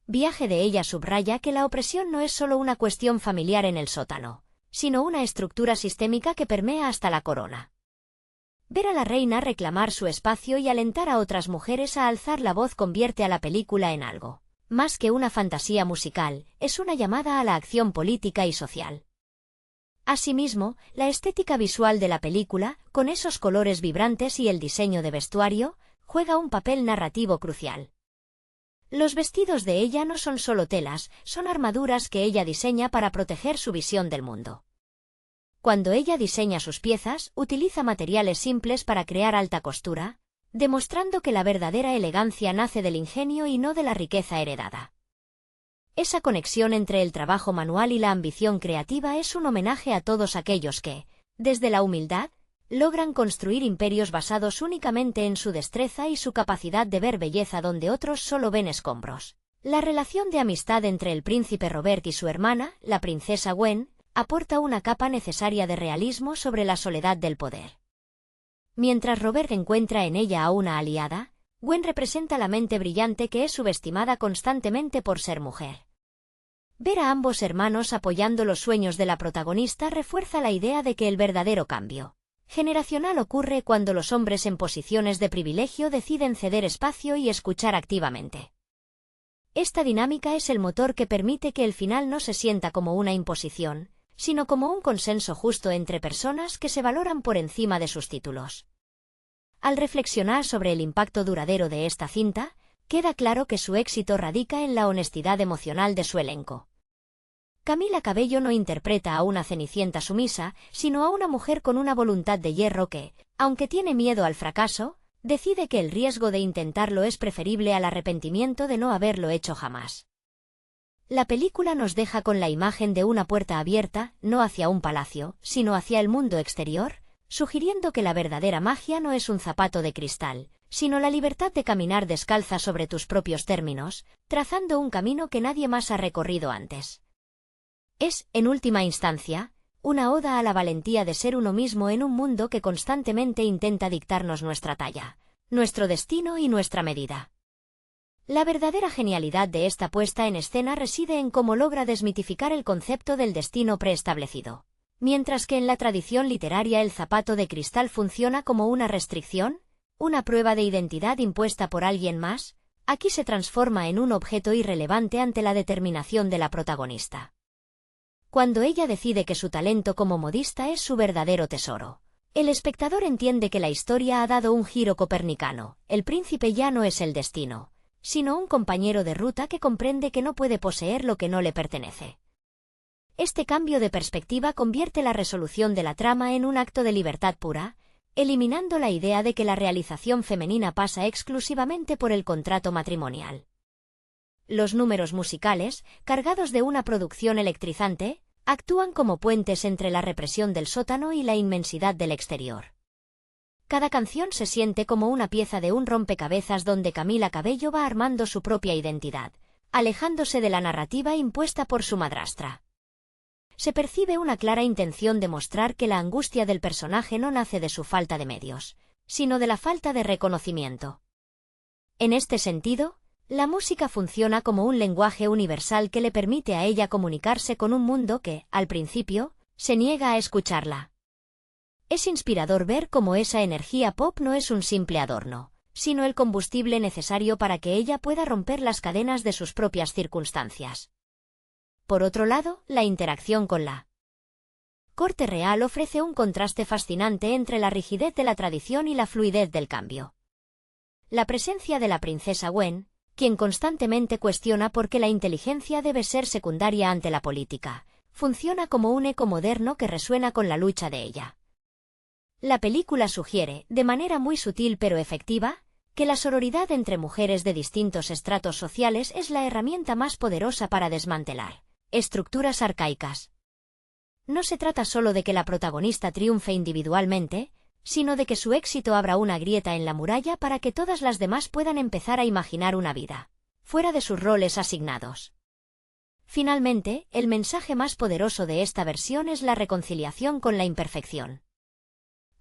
Viaje de ella subraya que la opresión no es solo una cuestión familiar en el sótano, sino una estructura sistémica que permea hasta la corona. Ver a la reina reclamar su espacio y alentar a otras mujeres a alzar la voz convierte a la película en algo Más que una fantasía musical, es una llamada a la acción política y social. Asimismo, la estética visual de la película, con esos colores vibrantes y el diseño de vestuario, juega un papel narrativo crucial. Los vestidos de ella no son solo telas, son armaduras que ella diseña para proteger su visión del mundo. Cuando ella diseña sus piezas, utiliza materiales simples para crear alta costura, demostrando que la verdadera elegancia nace del ingenio y no de la riqueza heredada. Esa conexión entre el trabajo manual y la ambición creativa es un homenaje a todos aquellos que, desde la humildad, logran construir imperios basados únicamente en su destreza y su capacidad de ver belleza donde otros solo ven escombros. La relación de amistad entre el príncipe Robert y su hermana, la princesa Gwen, aporta una capa necesaria de realismo sobre la soledad del poder. Mientras Robert encuentra en ella a una aliada, Gwen representa la mente brillante que es subestimada constantemente por ser mujer. Ver a ambos hermanos apoyando los sueños de la protagonista refuerza la idea de que el verdadero cambio generacional ocurre cuando los hombres en posiciones de privilegio deciden ceder espacio y escuchar activamente. Esta dinámica es el motor que permite que el final no se sienta como una imposición, sino como un consenso justo entre personas que se valoran por encima de sus títulos. Al reflexionar sobre el impacto duradero de esta cinta, queda claro que su éxito radica en la honestidad emocional de su elenco. Camila Cabello no interpreta a una Cenicienta sumisa, sino a una mujer con una voluntad de hierro que, aunque tiene miedo al fracaso, decide que el riesgo de intentarlo es preferible al arrepentimiento de no haberlo hecho jamás. La película nos deja con la imagen de una puerta abierta, no hacia un palacio, sino hacia el mundo exterior, sugiriendo que la verdadera magia no es un zapato de cristal, sino la libertad de caminar descalza sobre tus propios términos, trazando un camino que nadie más ha recorrido antes. Es, en última instancia, una oda a la valentía de ser uno mismo en un mundo que constantemente intenta dictarnos nuestra talla, nuestro destino y nuestra medida. La verdadera genialidad de esta puesta en escena reside en cómo logra desmitificar el concepto del destino preestablecido. Mientras que en la tradición literaria el zapato de cristal funciona como una restricción, una prueba de identidad impuesta por alguien más, aquí se transforma en un objeto irrelevante ante la determinación de la protagonista. Cuando ella decide que su talento como modista es su verdadero tesoro, el espectador entiende que la historia ha dado un giro copernicano, el príncipe ya no es el destino, sino un compañero de ruta que comprende que no puede poseer lo que no le pertenece. Este cambio de perspectiva convierte la resolución de la trama en un acto de libertad pura, eliminando la idea de que la realización femenina pasa exclusivamente por el contrato matrimonial. Los números musicales, cargados de una producción electrizante, actúan como puentes entre la represión del sótano y la inmensidad del exterior. Cada canción se siente como una pieza de un rompecabezas donde Camila Cabello va armando su propia identidad, alejándose de la narrativa impuesta por su madrastra. Se percibe una clara intención de mostrar que la angustia del personaje no nace de su falta de medios, sino de la falta de reconocimiento. En este sentido, la música funciona como un lenguaje universal que le permite a ella comunicarse con un mundo que, al principio, se niega a escucharla. Es inspirador ver cómo esa energía pop no es un simple adorno, sino el combustible necesario para que ella pueda romper las cadenas de sus propias circunstancias. Por otro lado, la interacción con la corte real ofrece un contraste fascinante entre la rigidez de la tradición y la fluidez del cambio. La presencia de la princesa Gwen, quien constantemente cuestiona por qué la inteligencia debe ser secundaria ante la política, funciona como un eco moderno que resuena con la lucha de ella. La película sugiere, de manera muy sutil pero efectiva, que la sororidad entre mujeres de distintos estratos sociales es la herramienta más poderosa para desmantelar estructuras arcaicas. No se trata solo de que la protagonista triunfe individualmente, sino de que su éxito abra una grieta en la muralla para que todas las demás puedan empezar a imaginar una vida fuera de sus roles asignados. Finalmente, el mensaje más poderoso de esta versión es la reconciliación con la imperfección.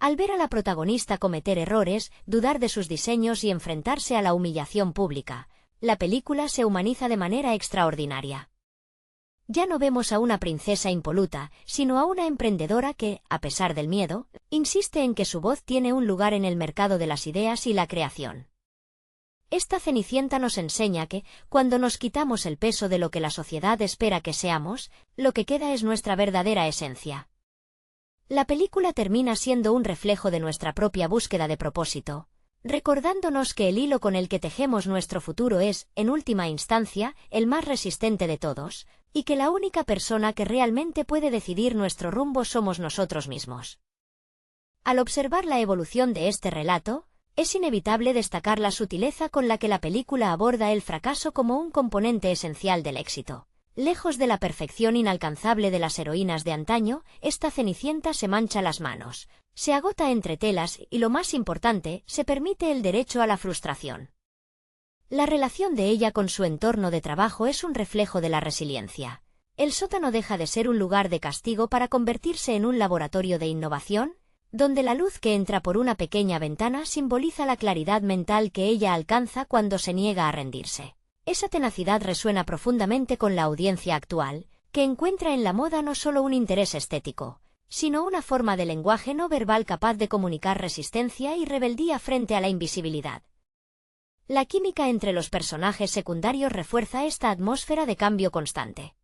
Al ver a la protagonista cometer errores, dudar de sus diseños y enfrentarse a la humillación pública, la película se humaniza de manera extraordinaria. Ya no vemos a una princesa impoluta, sino a una emprendedora que, a pesar del miedo, insiste en que su voz tiene un lugar en el mercado de las ideas y la creación. Esta Cenicienta nos enseña que, cuando nos quitamos el peso de lo que la sociedad espera que seamos, lo que queda es nuestra verdadera esencia. La película termina siendo un reflejo de nuestra propia búsqueda de propósito, recordándonos que el hilo con el que tejemos nuestro futuro es, en última instancia, el más resistente de todos, y que la única persona que realmente puede decidir nuestro rumbo somos nosotros mismos. Al observar la evolución de este relato, es inevitable destacar la sutileza con la que la película aborda el fracaso como un componente esencial del éxito. Lejos de la perfección inalcanzable de las heroínas de antaño, esta Cenicienta se mancha las manos, se agota entre telas y, lo más importante, se permite el derecho a la frustración. La relación de ella con su entorno de trabajo es un reflejo de la resiliencia. El sótano deja de ser un lugar de castigo para convertirse en un laboratorio de innovación, donde la luz que entra por una pequeña ventana simboliza la claridad mental que ella alcanza cuando se niega a rendirse. Esa tenacidad resuena profundamente con la audiencia actual, que encuentra en la moda no solo un interés estético, sino una forma de lenguaje no verbal capaz de comunicar resistencia y rebeldía frente a la invisibilidad. La química entre los personajes secundarios refuerza esta atmósfera de cambio constante.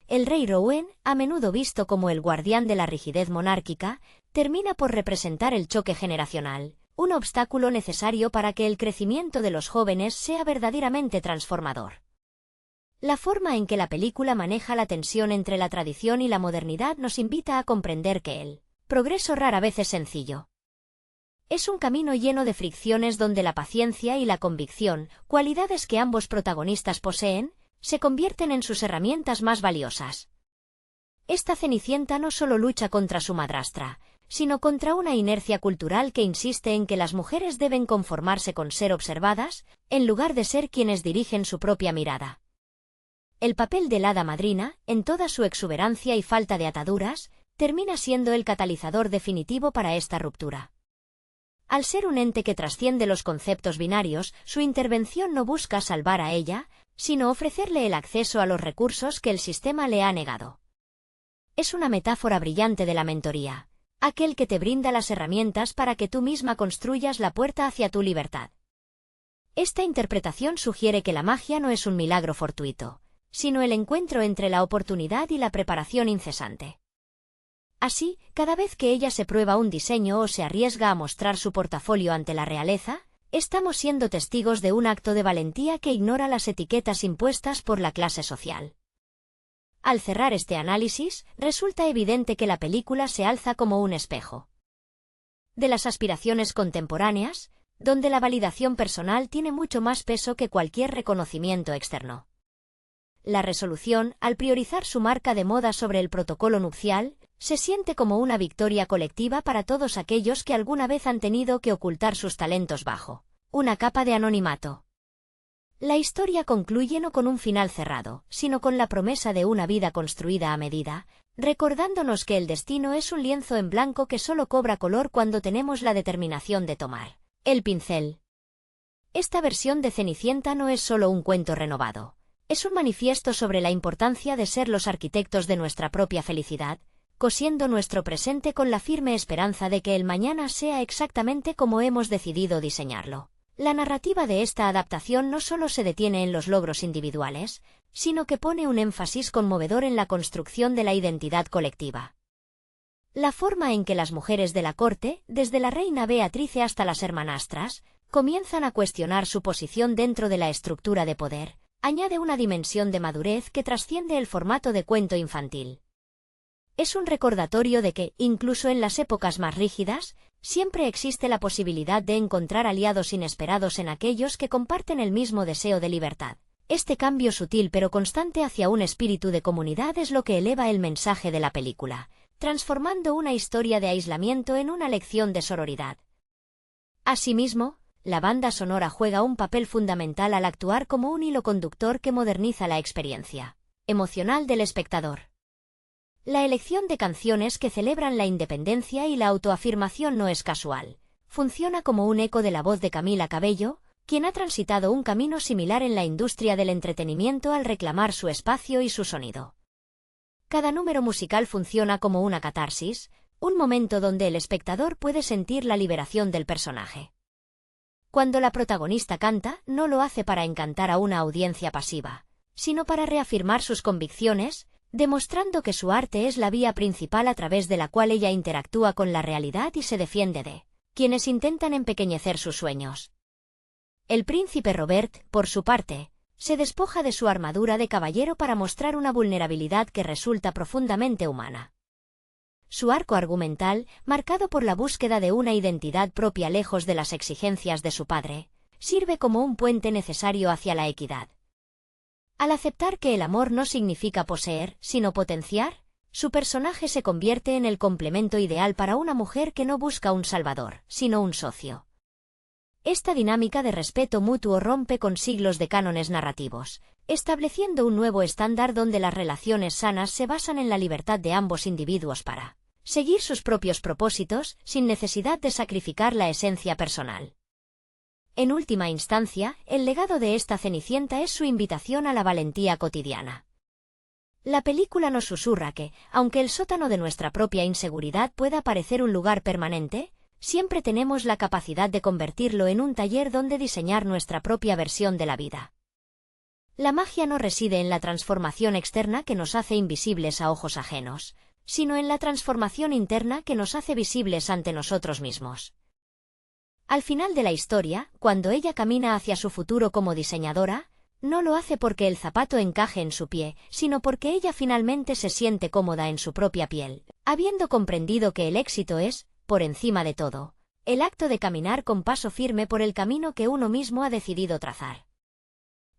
El rey Rowan, a menudo visto como el guardián de la rigidez monárquica, termina por representar el choque generacional, un obstáculo necesario para que el crecimiento de los jóvenes sea verdaderamente transformador. La forma en que la película maneja la tensión entre la tradición y la modernidad nos invita a comprender que el progreso rara vez es sencillo. Es un camino lleno de fricciones donde la paciencia y la convicción, cualidades que ambos protagonistas poseen, se convierten en sus herramientas más valiosas. Esta Cenicienta no solo lucha contra su madrastra, sino contra una inercia cultural que insiste en que las mujeres deben conformarse con ser observadas, en lugar de ser quienes dirigen su propia mirada. El papel de la hada madrina, en toda su exuberancia y falta de ataduras, termina siendo el catalizador definitivo para esta ruptura. Al ser un ente que trasciende los conceptos binarios, su intervención no busca salvar a ella, sino ofrecerle el acceso a los recursos que el sistema le ha negado. Es una metáfora brillante de la mentoría, aquel que te brinda las herramientas para que tú misma construyas la puerta hacia tu libertad. Esta interpretación sugiere que la magia no es un milagro fortuito, sino el encuentro entre la oportunidad y la preparación incesante. Así, cada vez que ella se prueba un diseño o se arriesga a mostrar su portafolio ante la realeza, estamos siendo testigos de un acto de valentía que ignora las etiquetas impuestas por la clase social. Al cerrar este análisis, resulta evidente que la película se alza como un espejo de las aspiraciones contemporáneas, donde la validación personal tiene mucho más peso que cualquier reconocimiento externo. La resolución, al priorizar su marca de moda sobre el protocolo nupcial, se siente como una victoria colectiva para todos aquellos que alguna vez han tenido que ocultar sus talentos bajo una capa de anonimato. La historia concluye no con un final cerrado, sino con la promesa de una vida construida a medida, recordándonos que el destino es un lienzo en blanco que solo cobra color cuando tenemos la determinación de tomar el pincel. Esta versión de Cenicienta no es solo un cuento renovado, es un manifiesto sobre la importancia de ser los arquitectos de nuestra propia felicidad, cosiendo nuestro presente con la firme esperanza de que el mañana sea exactamente como hemos decidido diseñarlo. La narrativa de esta adaptación no solo se detiene en los logros individuales, sino que pone un énfasis conmovedor en la construcción de la identidad colectiva. La forma en que las mujeres de la corte, desde la reina Beatrice hasta las hermanastras, comienzan a cuestionar su posición dentro de la estructura de poder, añade una dimensión de madurez que trasciende el formato de cuento infantil. Es un recordatorio de que, incluso en las épocas más rígidas, siempre existe la posibilidad de encontrar aliados inesperados en aquellos que comparten el mismo deseo de libertad. Este cambio sutil pero constante hacia un espíritu de comunidad es lo que eleva el mensaje de la película, transformando una historia de aislamiento en una lección de sororidad. Asimismo, la banda sonora juega un papel fundamental al actuar como un hilo conductor que moderniza la experiencia emocional del espectador. La elección de canciones que celebran la independencia y la autoafirmación no es casual. Funciona como un eco de la voz de Camila Cabello, quien ha transitado un camino similar en la industria del entretenimiento al reclamar su espacio y su sonido. Cada número musical funciona como una catarsis, un momento donde el espectador puede sentir la liberación del personaje. Cuando la protagonista canta, no lo hace para encantar a una audiencia pasiva, sino para reafirmar sus convicciones, demostrando que su arte es la vía principal a través de la cual ella interactúa con la realidad y se defiende de quienes intentan empequeñecer sus sueños. El príncipe Robert, por su parte, se despoja de su armadura de caballero para mostrar una vulnerabilidad que resulta profundamente humana. Su arco argumental, marcado por la búsqueda de una identidad propia lejos de las exigencias de su padre, sirve como un puente necesario hacia la equidad. Al aceptar que el amor no significa poseer, sino potenciar, su personaje se convierte en el complemento ideal para una mujer que no busca un salvador, sino un socio. Esta dinámica de respeto mutuo rompe con siglos de cánones narrativos, estableciendo un nuevo estándar donde las relaciones sanas se basan en la libertad de ambos individuos para seguir sus propios propósitos, sin necesidad de sacrificar la esencia personal. En última instancia, el legado de esta Cenicienta es su invitación a la valentía cotidiana. La película nos susurra que, aunque el sótano de nuestra propia inseguridad pueda parecer un lugar permanente, siempre tenemos la capacidad de convertirlo en un taller donde diseñar nuestra propia versión de la vida. La magia no reside en la transformación externa que nos hace invisibles a ojos ajenos, sino en la transformación interna que nos hace visibles ante nosotros mismos. Al final de la historia, cuando ella camina hacia su futuro como diseñadora, no lo hace porque el zapato encaje en su pie, sino porque ella finalmente se siente cómoda en su propia piel, habiendo comprendido que el éxito es, por encima de todo, el acto de caminar con paso firme por el camino que uno mismo ha decidido trazar.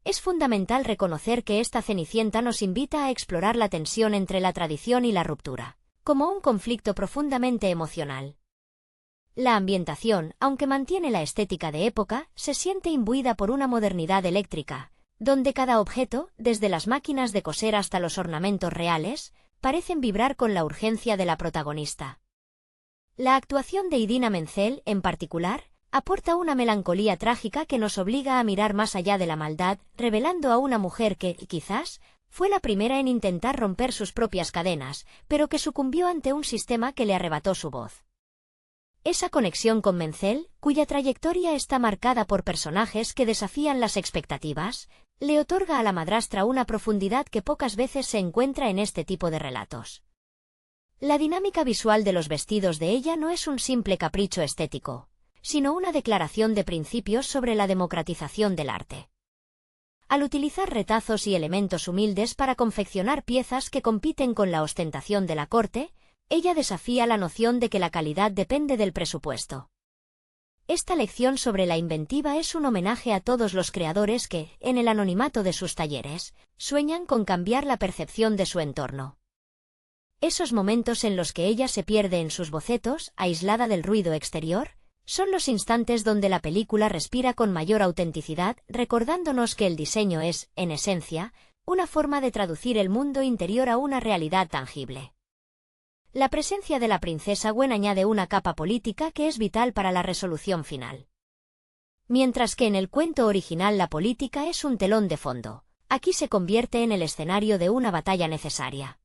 Es fundamental reconocer que esta Cenicienta nos invita a explorar la tensión entre la tradición y la ruptura, como un conflicto profundamente emocional. La ambientación, aunque mantiene la estética de época, se siente imbuida por una modernidad eléctrica, donde cada objeto, desde las máquinas de coser hasta los ornamentos reales, parecen vibrar con la urgencia de la protagonista. La actuación de Idina Menzel, en particular, aporta una melancolía trágica que nos obliga a mirar más allá de la maldad, revelando a una mujer que, quizás, fue la primera en intentar romper sus propias cadenas, pero que sucumbió ante un sistema que le arrebató su voz. Esa conexión con Menzel, cuya trayectoria está marcada por personajes que desafían las expectativas, le otorga a la madrastra una profundidad que pocas veces se encuentra en este tipo de relatos. La dinámica visual de los vestidos de ella no es un simple capricho estético, sino una declaración de principios sobre la democratización del arte. Al utilizar retazos y elementos humildes para confeccionar piezas que compiten con la ostentación de la corte, ella desafía la noción de que la calidad depende del presupuesto. Esta lección sobre la inventiva es un homenaje a todos los creadores que, en el anonimato de sus talleres, sueñan con cambiar la percepción de su entorno. Esos momentos en los que ella se pierde en sus bocetos, aislada del ruido exterior, son los instantes donde la película respira con mayor autenticidad, recordándonos que el diseño es, en esencia, una forma de traducir el mundo interior a una realidad tangible. La presencia de la princesa Gwen añade una capa política que es vital para la resolución final. Mientras que en el cuento original la política es un telón de fondo, aquí se convierte en el escenario de una batalla necesaria.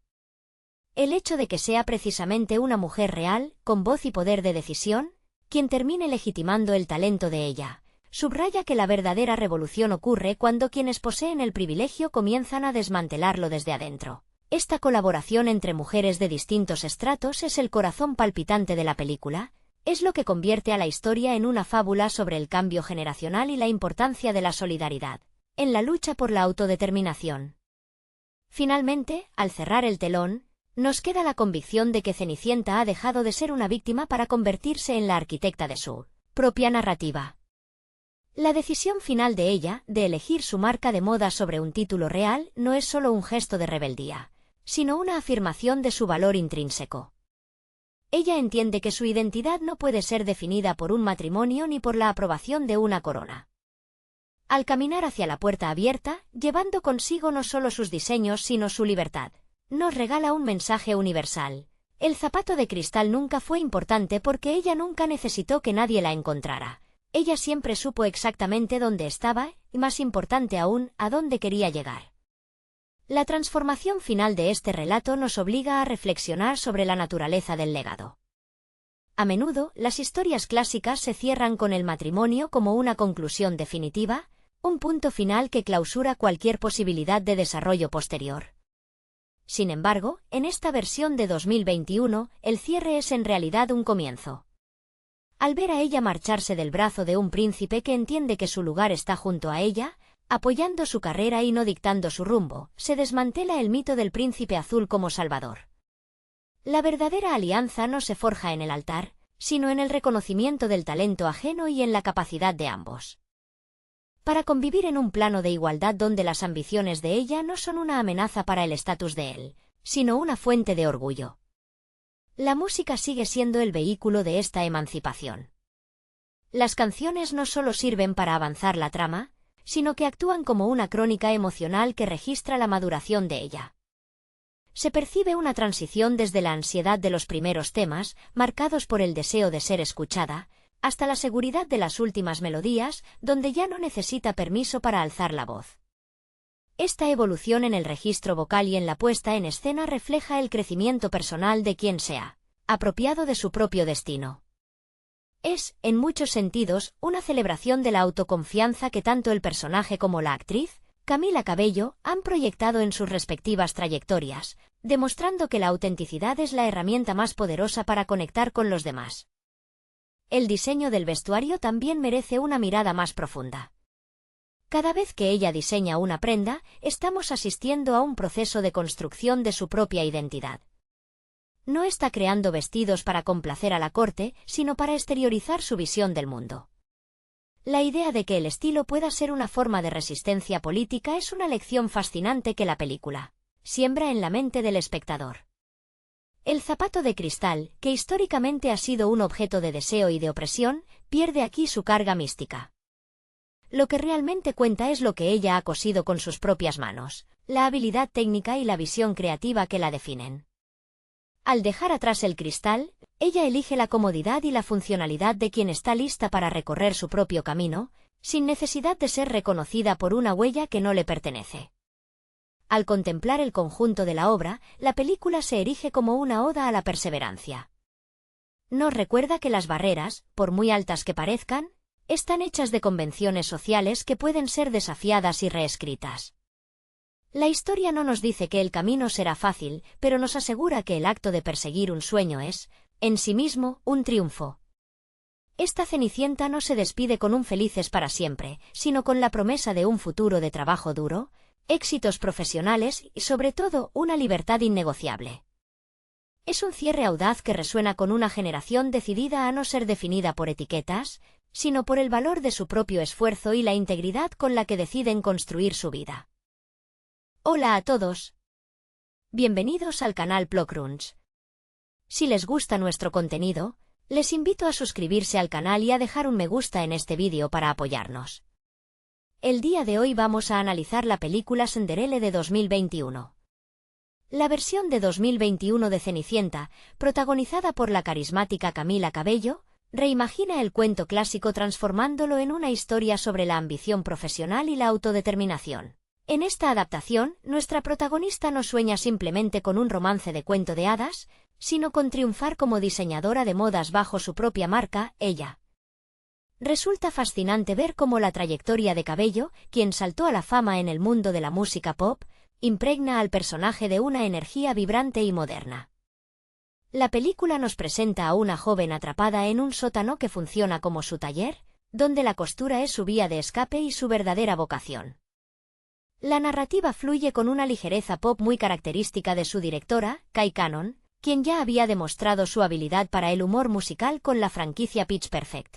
El hecho de que sea precisamente una mujer real, con voz y poder de decisión, quien termine legitimando el talento de ella, subraya que la verdadera revolución ocurre cuando quienes poseen el privilegio comienzan a desmantelarlo desde adentro. Esta colaboración entre mujeres de distintos estratos es el corazón palpitante de la película, es lo que convierte a la historia en una fábula sobre el cambio generacional y la importancia de la solidaridad, en la lucha por la autodeterminación. Finalmente, al cerrar el telón, nos queda la convicción de que Cenicienta ha dejado de ser una víctima para convertirse en la arquitecta de su propia narrativa. La decisión final de ella, de elegir su marca de moda sobre un título real, no es solo un gesto de rebeldía, sino una afirmación de su valor intrínseco. Ella entiende que su identidad no puede ser definida por un matrimonio ni por la aprobación de una corona. Al caminar hacia la puerta abierta, llevando consigo no solo sus diseños sino su libertad, nos regala un mensaje universal. El zapato de cristal nunca fue importante porque ella nunca necesitó que nadie la encontrara. Ella siempre supo exactamente dónde estaba, y más importante aún, a dónde quería llegar. La transformación final de este relato nos obliga a reflexionar sobre la naturaleza del legado. A menudo, las historias clásicas se cierran con el matrimonio como una conclusión definitiva, un punto final que clausura cualquier posibilidad de desarrollo posterior. Sin embargo, en esta versión de 2021, el cierre es en realidad un comienzo. Al ver a ella marcharse del brazo de un príncipe que entiende que su lugar está junto a ella, apoyando su carrera y no dictando su rumbo, se desmantela el mito del príncipe azul como salvador. La verdadera alianza no se forja en el altar, sino en el reconocimiento del talento ajeno y en la capacidad de ambos. Para convivir en un plano de igualdad donde las ambiciones de ella no son una amenaza para el estatus de él, sino una fuente de orgullo. La música sigue siendo el vehículo de esta emancipación. Las canciones no solo sirven para avanzar la trama, sino que actúan como una crónica emocional que registra la maduración de ella. Se percibe una transición desde la ansiedad de los primeros temas, marcados por el deseo de ser escuchada, hasta la seguridad de las últimas melodías, donde ya no necesita permiso para alzar la voz. Esta evolución en el registro vocal y en la puesta en escena refleja el crecimiento personal de quien se ha apropiado de su propio destino. Es, en muchos sentidos, una celebración de la autoconfianza que tanto el personaje como la actriz, Camila Cabello, han proyectado en sus respectivas trayectorias, demostrando que la autenticidad es la herramienta más poderosa para conectar con los demás. El diseño del vestuario también merece una mirada más profunda. Cada vez que ella diseña una prenda, estamos asistiendo a un proceso de construcción de su propia identidad. No está creando vestidos para complacer a la corte, sino para exteriorizar su visión del mundo. La idea de que el estilo pueda ser una forma de resistencia política es una lección fascinante que la película siembra en la mente del espectador. El zapato de cristal, que históricamente ha sido un objeto de deseo y de opresión, pierde aquí su carga mística. Lo que realmente cuenta es lo que ella ha cosido con sus propias manos, la habilidad técnica y la visión creativa que la definen. Al dejar atrás el cristal, ella elige la comodidad y la funcionalidad de quien está lista para recorrer su propio camino, sin necesidad de ser reconocida por una huella que no le pertenece. Al contemplar el conjunto de la obra, la película se erige como una oda a la perseverancia. Nos recuerda que las barreras, por muy altas que parezcan, están hechas de convenciones sociales que pueden ser desafiadas y reescritas. La historia no nos dice que el camino será fácil, pero nos asegura que el acto de perseguir un sueño es, en sí mismo, un triunfo. Esta Cenicienta no se despide con un felices para siempre, sino con la promesa de un futuro de trabajo duro, éxitos profesionales y, sobre todo, una libertad innegociable. Es un cierre audaz que resuena con una generación decidida a no ser definida por etiquetas, sino por el valor de su propio esfuerzo y la integridad con la que deciden construir su vida. Hola a todos. Bienvenidos al canal Plokrunch. Si les gusta nuestro contenido, les invito a suscribirse al canal y a dejar un me gusta en este vídeo para apoyarnos. El día de hoy vamos a analizar la película Cinderella de 2021. La versión de 2021 de Cenicienta, protagonizada por la carismática Camila Cabello, reimagina el cuento clásico transformándolo en una historia sobre la ambición profesional y la autodeterminación. En esta adaptación, nuestra protagonista no sueña simplemente con un romance de cuento de hadas, sino con triunfar como diseñadora de modas bajo su propia marca, ella. Resulta fascinante ver cómo la trayectoria de Cabello, quien saltó a la fama en el mundo de la música pop, impregna al personaje de una energía vibrante y moderna. La película nos presenta a una joven atrapada en un sótano que funciona como su taller, donde la costura es su vía de escape y su verdadera vocación. La narrativa fluye con una ligereza pop muy característica de su directora, Kai Cannon, quien ya había demostrado su habilidad para el humor musical con la franquicia Pitch Perfect.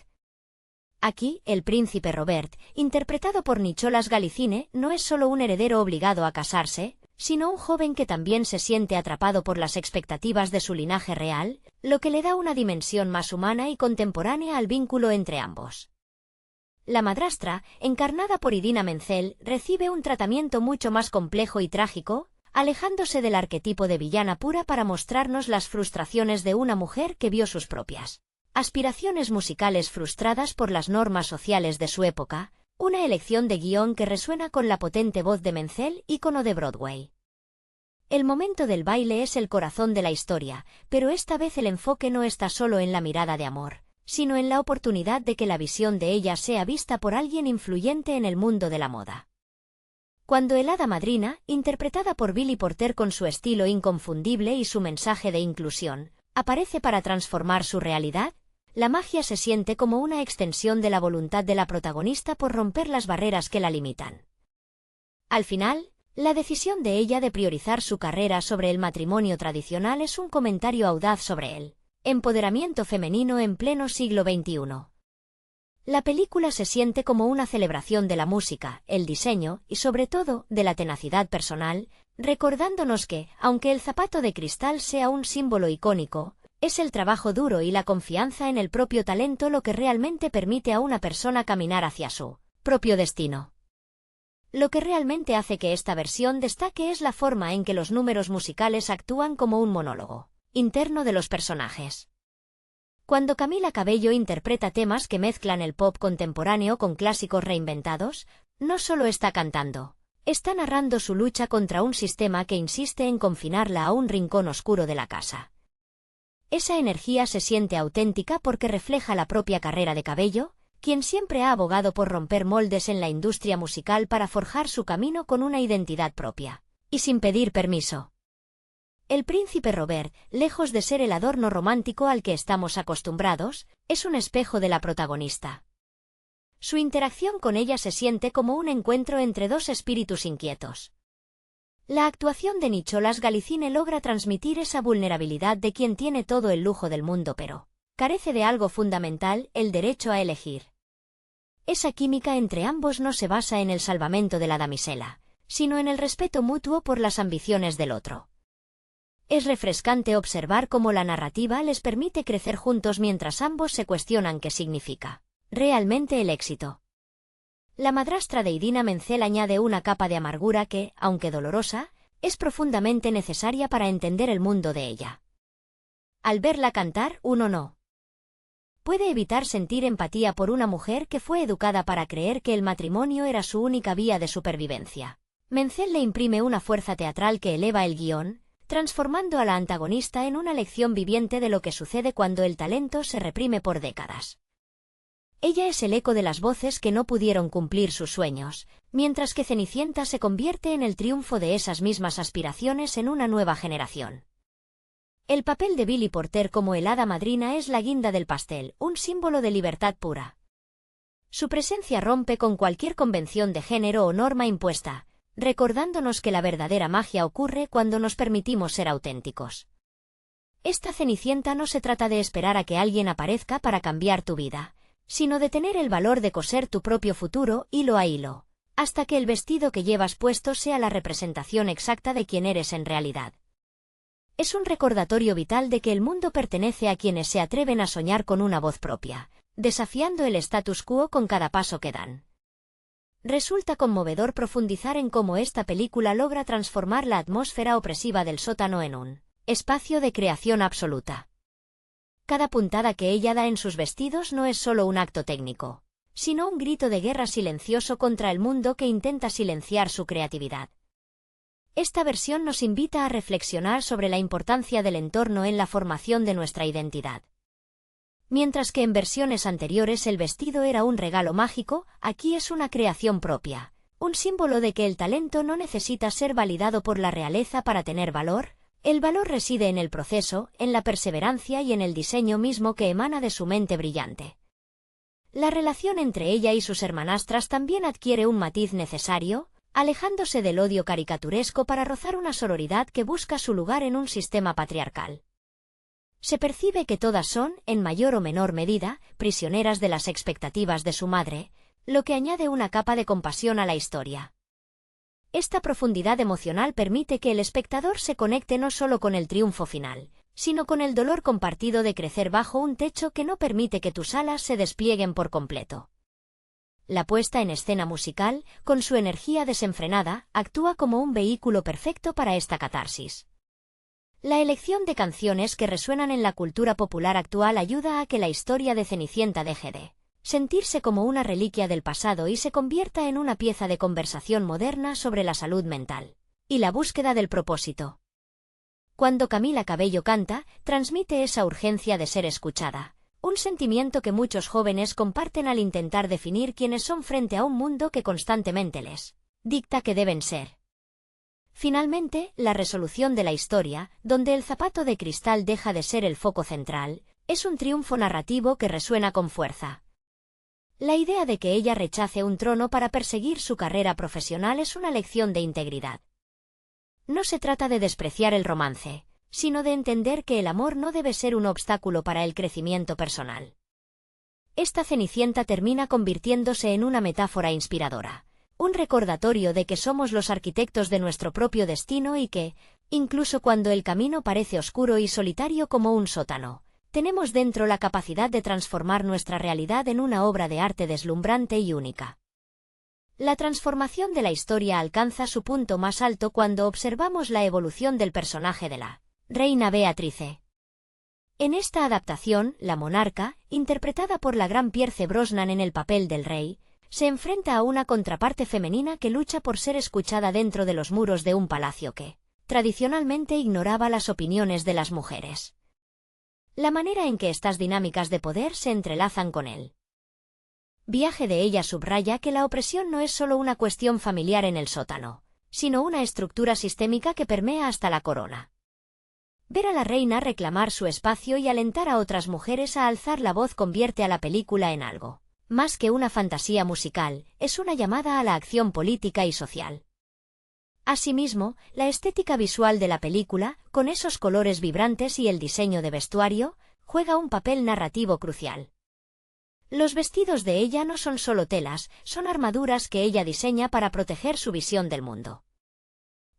Aquí, el príncipe Robert, interpretado por Nicholas Galicine, no es solo un heredero obligado a casarse, sino un joven que también se siente atrapado por las expectativas de su linaje real, lo que le da una dimensión más humana y contemporánea al vínculo entre ambos. La madrastra, encarnada por Idina Menzel, recibe un tratamiento mucho más complejo y trágico, alejándose del arquetipo de villana pura para mostrarnos las frustraciones de una mujer que vio sus propias aspiraciones musicales frustradas por las normas sociales de su época, una elección de guión que resuena con la potente voz de Menzel, ícono de Broadway. El momento del baile es el corazón de la historia, pero esta vez el enfoque no está solo en la mirada de amor, sino en la oportunidad de que la visión de ella sea vista por alguien influyente en el mundo de la moda. Cuando el hada madrina, interpretada por Billy Porter con su estilo inconfundible y su mensaje de inclusión, aparece para transformar su realidad, la magia se siente como una extensión de la voluntad de la protagonista por romper las barreras que la limitan. Al final, la decisión de ella de priorizar su carrera sobre el matrimonio tradicional es un comentario audaz sobre el empoderamiento femenino en pleno siglo XXI. La película se siente como una celebración de la música, el diseño y sobre todo de la tenacidad personal, recordándonos que, aunque el zapato de cristal sea un símbolo icónico, es el trabajo duro y la confianza en el propio talento lo que realmente permite a una persona caminar hacia su propio destino. Lo que realmente hace que esta versión destaque es la forma en que los números musicales actúan como un monólogo interno de los personajes. Cuando Camila Cabello interpreta temas que mezclan el pop contemporáneo con clásicos reinventados, no solo está cantando, está narrando su lucha contra un sistema que insiste en confinarla a un rincón oscuro de la casa. Esa energía se siente auténtica porque refleja la propia carrera de Cabello, quien siempre ha abogado por romper moldes en la industria musical para forjar su camino con una identidad propia, y sin pedir permiso. El príncipe Robert, lejos de ser el adorno romántico al que estamos acostumbrados, es un espejo de la protagonista. Su interacción con ella se siente como un encuentro entre dos espíritus inquietos. La actuación de Nicholas Galicine logra transmitir esa vulnerabilidad de quien tiene todo el lujo del mundo pero carece de algo fundamental, el derecho a elegir. Esa química entre ambos no se basa en el salvamento de la damisela, sino en el respeto mutuo por las ambiciones del otro. Es refrescante observar cómo la narrativa les permite crecer juntos mientras ambos se cuestionan qué significa realmente el éxito. La madrastra de Idina Menzel añade una capa de amargura que, aunque dolorosa, es profundamente necesaria para entender el mundo de ella. Al verla cantar, uno no puede evitar sentir empatía por una mujer que fue educada para creer que el matrimonio era su única vía de supervivencia. Menzel le imprime una fuerza teatral que eleva el guión, transformando a la antagonista en una lección viviente de lo que sucede cuando el talento se reprime por décadas. Ella es el eco de las voces que no pudieron cumplir sus sueños, mientras que Cenicienta se convierte en el triunfo de esas mismas aspiraciones en una nueva generación. El papel de Billy Porter como el hada madrina es la guinda del pastel, un símbolo de libertad pura. Su presencia rompe con cualquier convención de género o norma impuesta, recordándonos que la verdadera magia ocurre cuando nos permitimos ser auténticos. Esta Cenicienta no se trata de esperar a que alguien aparezca para cambiar tu vida, sino de tener el valor de coser tu propio futuro hilo a hilo, hasta que el vestido que llevas puesto sea la representación exacta de quién eres en realidad. Es un recordatorio vital de que el mundo pertenece a quienes se atreven a soñar con una voz propia, desafiando el status quo con cada paso que dan. Resulta conmovedor profundizar en cómo esta película logra transformar la atmósfera opresiva del sótano en un espacio de creación absoluta. Cada puntada que ella da en sus vestidos no es solo un acto técnico, sino un grito de guerra silencioso contra el mundo que intenta silenciar su creatividad. Esta versión nos invita a reflexionar sobre la importancia del entorno en la formación de nuestra identidad. Mientras que en versiones anteriores el vestido era un regalo mágico, aquí es una creación propia, un símbolo de que el talento no necesita ser validado por la realeza para tener valor. El valor reside en el proceso, en la perseverancia y en el diseño mismo que emana de su mente brillante. La relación entre ella y sus hermanastras también adquiere un matiz necesario, alejándose del odio caricaturesco para rozar una sororidad que busca su lugar en un sistema patriarcal. Se percibe que todas son, en mayor o menor medida, prisioneras de las expectativas de su madre, lo que añade una capa de compasión a la historia. Esta profundidad emocional permite que el espectador se conecte no solo con el triunfo final, sino con el dolor compartido de crecer bajo un techo que no permite que tus alas se desplieguen por completo. La puesta en escena musical, con su energía desenfrenada, actúa como un vehículo perfecto para esta catarsis. La elección de canciones que resuenan en la cultura popular actual ayuda a que la historia de Cenicienta deje de sentirse como una reliquia del pasado y se convierta en una pieza de conversación moderna sobre la salud mental y la búsqueda del propósito. Cuando Camila Cabello canta, transmite esa urgencia de ser escuchada, un sentimiento que muchos jóvenes comparten al intentar definir quiénes son frente a un mundo que constantemente les dicta que deben ser. Finalmente, la resolución de la historia, donde el zapato de cristal deja de ser el foco central, es un triunfo narrativo que resuena con fuerza. La idea de que ella rechace un trono para perseguir su carrera profesional es una lección de integridad. No se trata de despreciar el romance, sino de entender que el amor no debe ser un obstáculo para el crecimiento personal. Esta Cenicienta termina convirtiéndose en una metáfora inspiradora, un recordatorio de que somos los arquitectos de nuestro propio destino y que, incluso cuando el camino parece oscuro y solitario como un sótano, tenemos dentro la capacidad de transformar nuestra realidad en una obra de arte deslumbrante y única. La transformación de la historia alcanza su punto más alto cuando observamos la evolución del personaje de la reina Beatrice. En esta adaptación, la monarca, interpretada por la gran Pierce Brosnan en el papel del rey, se enfrenta a una contraparte femenina que lucha por ser escuchada dentro de los muros de un palacio que, tradicionalmente, ignoraba las opiniones de las mujeres. La manera en que estas dinámicas de poder se entrelazan con él. Viaje de ella subraya que la opresión no es solo una cuestión familiar en el sótano, sino una estructura sistémica que permea hasta la corona. Ver a la reina reclamar su espacio y alentar a otras mujeres a alzar la voz convierte a la película en algo más que una fantasía musical, es una llamada a la acción política y social. Asimismo, la estética visual de la película, con esos colores vibrantes y el diseño de vestuario, juega un papel narrativo crucial. Los vestidos de ella no son solo telas, son armaduras que ella diseña para proteger su visión del mundo.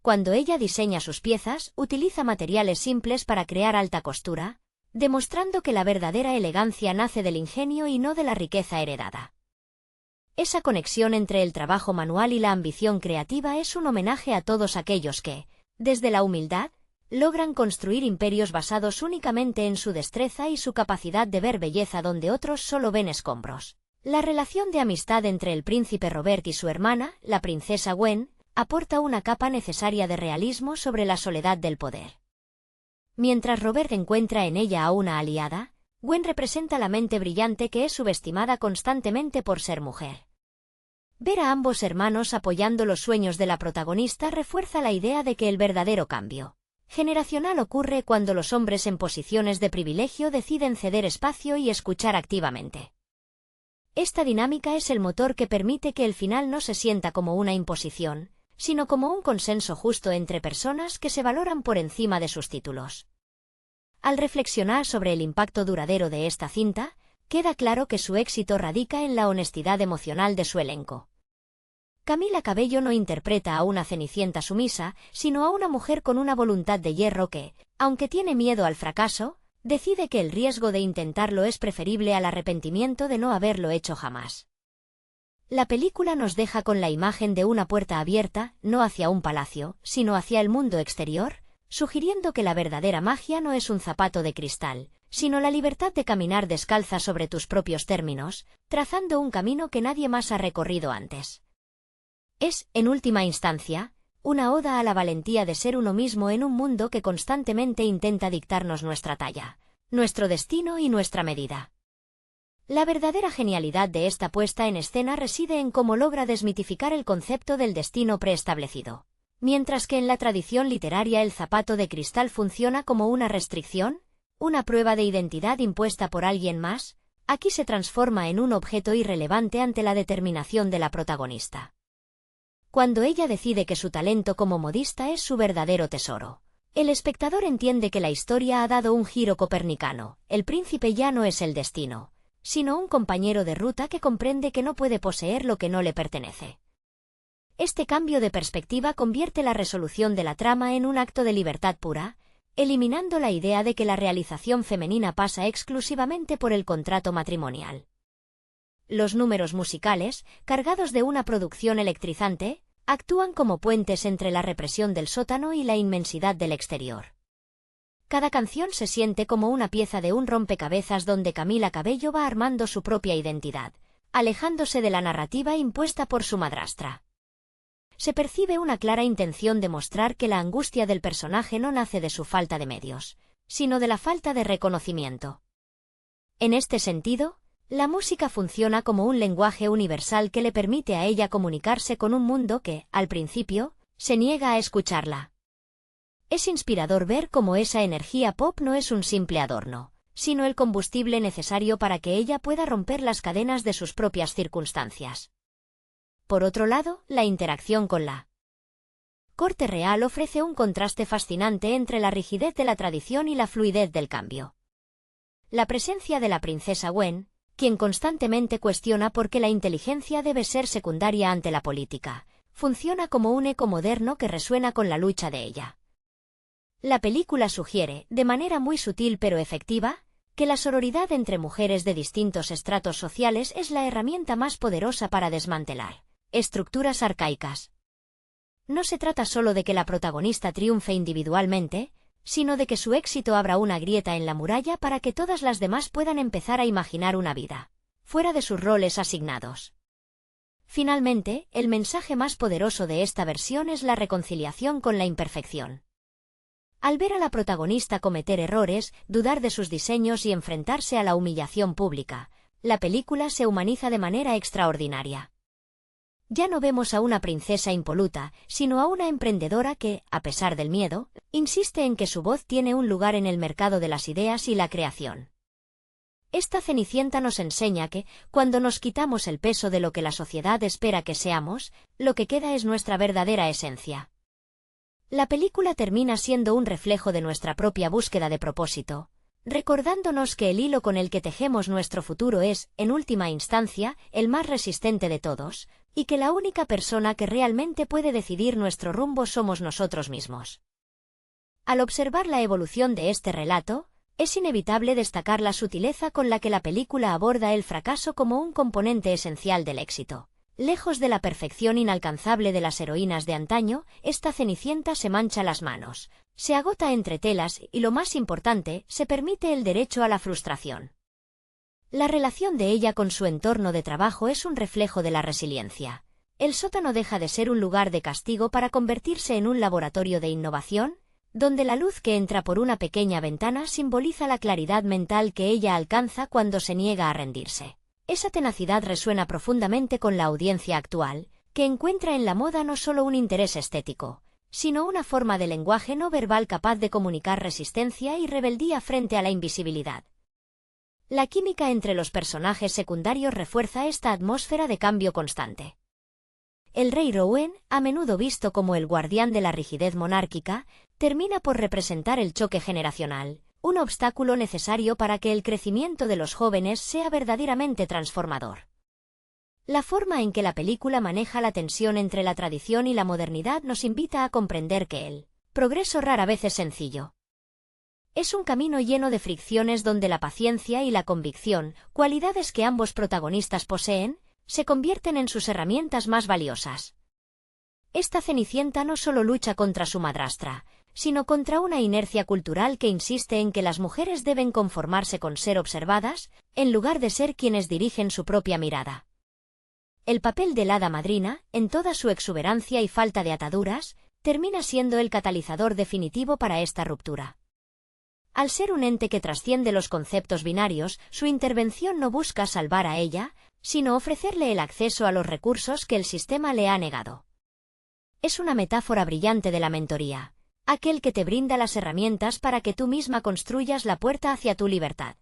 Cuando ella diseña sus piezas, utiliza materiales simples para crear alta costura, demostrando que la verdadera elegancia nace del ingenio y no de la riqueza heredada. Esa conexión entre el trabajo manual y la ambición creativa es un homenaje a todos aquellos que, desde la humildad, logran construir imperios basados únicamente en su destreza y su capacidad de ver belleza donde otros solo ven escombros. La relación de amistad entre el príncipe Robert y su hermana, la princesa Gwen, aporta una capa necesaria de realismo sobre la soledad del poder. Mientras Robert encuentra en ella a una aliada, Gwen representa la mente brillante que es subestimada constantemente por ser mujer. Ver a ambos hermanos apoyando los sueños de la protagonista refuerza la idea de que el verdadero cambio generacional ocurre cuando los hombres en posiciones de privilegio deciden ceder espacio y escuchar activamente. Esta dinámica es el motor que permite que el final no se sienta como una imposición, sino como un consenso justo entre personas que se valoran por encima de sus títulos. Al reflexionar sobre el impacto duradero de esta cinta, queda claro que su éxito radica en la honestidad emocional de su elenco. Camila Cabello no interpreta a una Cenicienta sumisa, sino a una mujer con una voluntad de hierro que, aunque tiene miedo al fracaso, decide que el riesgo de intentarlo es preferible al arrepentimiento de no haberlo hecho jamás. La película nos deja con la imagen de una puerta abierta, no hacia un palacio, sino hacia el mundo exterior, sugiriendo que la verdadera magia no es un zapato de cristal, sino la libertad de caminar descalza sobre tus propios términos, trazando un camino que nadie más ha recorrido antes. Es, en última instancia, una oda a la valentía de ser uno mismo en un mundo que constantemente intenta dictarnos nuestra talla, nuestro destino y nuestra medida. La verdadera genialidad de esta puesta en escena reside en cómo logra desmitificar el concepto del destino preestablecido. Mientras que en la tradición literaria el zapato de cristal funciona como una restricción, una prueba de identidad impuesta por alguien más, aquí se transforma en un objeto irrelevante ante la determinación de la protagonista. Cuando ella decide que su talento como modista es su verdadero tesoro, el espectador entiende que la historia ha dado un giro copernicano, el príncipe ya no es el destino, sino un compañero de ruta que comprende que no puede poseer lo que no le pertenece. Este cambio de perspectiva convierte la resolución de la trama en un acto de libertad pura, eliminando la idea de que la realización femenina pasa exclusivamente por el contrato matrimonial. Los números musicales, cargados de una producción electrizante, actúan como puentes entre la represión del sótano y la inmensidad del exterior. Cada canción se siente como una pieza de un rompecabezas donde Camila Cabello va armando su propia identidad, alejándose de la narrativa impuesta por su madrastra. se percibe una clara intención de mostrar que la angustia del personaje no nace de su falta de medios, sino de la falta de reconocimiento. En este sentido, la música funciona como un lenguaje universal que le permite a ella comunicarse con un mundo que, al principio, se niega a escucharla. Es inspirador ver cómo esa energía pop no es un simple adorno, sino el combustible necesario para que ella pueda romper las cadenas de sus propias circunstancias. Por otro lado, la interacción con la corte real ofrece un contraste fascinante entre la rigidez de la tradición y la fluidez del cambio. La presencia de la princesa Gwen, quien constantemente cuestiona por qué la inteligencia debe ser secundaria ante la política, funciona como un eco moderno que resuena con la lucha de ella. La película sugiere, de manera muy sutil pero efectiva, que la sororidad entre mujeres de distintos estratos sociales es la herramienta más poderosa para desmantelar estructuras arcaicas. No se trata solo de que la protagonista triunfe individualmente, sino de que su éxito abra una grieta en la muralla para que todas las demás puedan empezar a imaginar una vida fuera de sus roles asignados. Finalmente, el mensaje más poderoso de esta versión es la reconciliación con la imperfección. Al ver a la protagonista cometer errores, dudar de sus diseños y enfrentarse a la humillación pública, la película se humaniza de manera extraordinaria. Ya no vemos a una princesa impoluta, sino a una emprendedora que, a pesar del miedo, insiste en que su voz tiene un lugar en el mercado de las ideas y la creación. Esta Cenicienta nos enseña que, cuando nos quitamos el peso de lo que la sociedad espera que seamos, lo que queda es nuestra verdadera esencia. La película termina siendo un reflejo de nuestra propia búsqueda de propósito, recordándonos que el hilo con el que tejemos nuestro futuro es, en última instancia, el más resistente de todos, y que la única persona que realmente puede decidir nuestro rumbo somos nosotros mismos. Al observar la evolución de este relato, es inevitable destacar la sutileza con la que la película aborda el fracaso como un componente esencial del éxito. Lejos de la perfección inalcanzable de las heroínas de antaño, esta Cenicienta se mancha las manos, se agota entre telas y, lo más importante, se permite el derecho a la frustración. La relación de ella con su entorno de trabajo es un reflejo de la resiliencia. El sótano deja de ser un lugar de castigo para convertirse en un laboratorio de innovación, donde la luz que entra por una pequeña ventana simboliza la claridad mental que ella alcanza cuando se niega a rendirse. Esa tenacidad resuena profundamente con la audiencia actual, que encuentra en la moda no solo un interés estético, sino una forma de lenguaje no verbal capaz de comunicar resistencia y rebeldía frente a la invisibilidad. La química entre los personajes secundarios refuerza esta atmósfera de cambio constante. El rey Rowan, a menudo visto como el guardián de la rigidez monárquica, termina por representar el choque generacional, un obstáculo necesario para que el crecimiento de los jóvenes sea verdaderamente transformador. La forma en que la película maneja la tensión entre la tradición y la modernidad nos invita a comprender que el progreso rara vez es sencillo. Es un camino lleno de fricciones donde la paciencia y la convicción, cualidades que ambos protagonistas poseen, se convierten en sus herramientas más valiosas. Esta Cenicienta no solo lucha contra su madrastra, sino contra una inercia cultural que insiste en que las mujeres deben conformarse con ser observadas, en lugar de ser quienes dirigen su propia mirada. El papel del hada madrina, en toda su exuberancia y falta de ataduras, termina siendo el catalizador definitivo para esta ruptura. Al ser un ente que trasciende los conceptos binarios, su intervención no busca salvar a ella, sino ofrecerle el acceso a los recursos que el sistema le ha negado. Es una metáfora brillante de la mentoría, aquel que te brinda las herramientas para que tú misma construyas la puerta hacia tu libertad.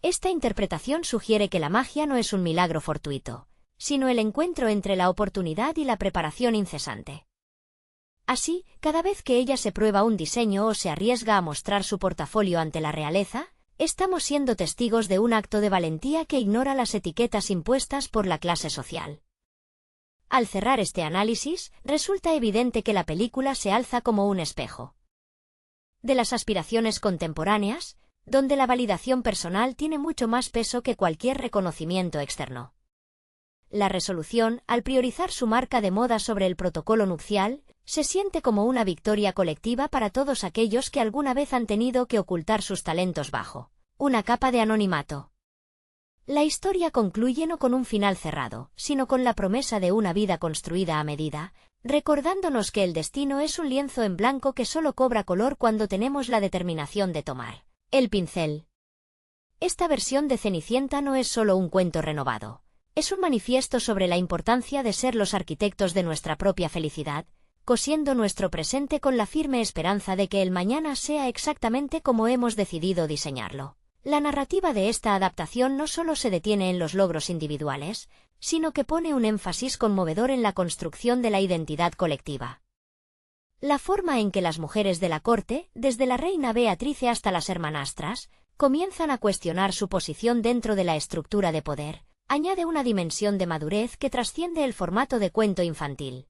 Esta interpretación sugiere que la magia no es un milagro fortuito, sino el encuentro entre la oportunidad y la preparación incesante. Así, cada vez que ella se prueba un diseño o se arriesga a mostrar su portafolio ante la realeza, estamos siendo testigos de un acto de valentía que ignora las etiquetas impuestas por la clase social. Al cerrar este análisis, resulta evidente que la película se alza como un espejo de las aspiraciones contemporáneas, donde la validación personal tiene mucho más peso que cualquier reconocimiento externo. La resolución, al priorizar su marca de moda sobre el protocolo nupcial, se siente como una victoria colectiva para todos aquellos que alguna vez han tenido que ocultar sus talentos bajo una capa de anonimato. La historia concluye no con un final cerrado, sino con la promesa de una vida construida a medida, recordándonos que el destino es un lienzo en blanco que solo cobra color cuando tenemos la determinación de tomar el pincel. Esta versión de Cenicienta no es solo un cuento renovado, es un manifiesto sobre la importancia de ser los arquitectos de nuestra propia felicidad, cosiendo nuestro presente con la firme esperanza de que el mañana sea exactamente como hemos decidido diseñarlo. La narrativa de esta adaptación no solo se detiene en los logros individuales, sino que pone un énfasis conmovedor en la construcción de la identidad colectiva. La forma en que las mujeres de la corte, desde la reina Beatrice hasta las hermanastras, comienzan a cuestionar su posición dentro de la estructura de poder, añade una dimensión de madurez que trasciende el formato de cuento infantil.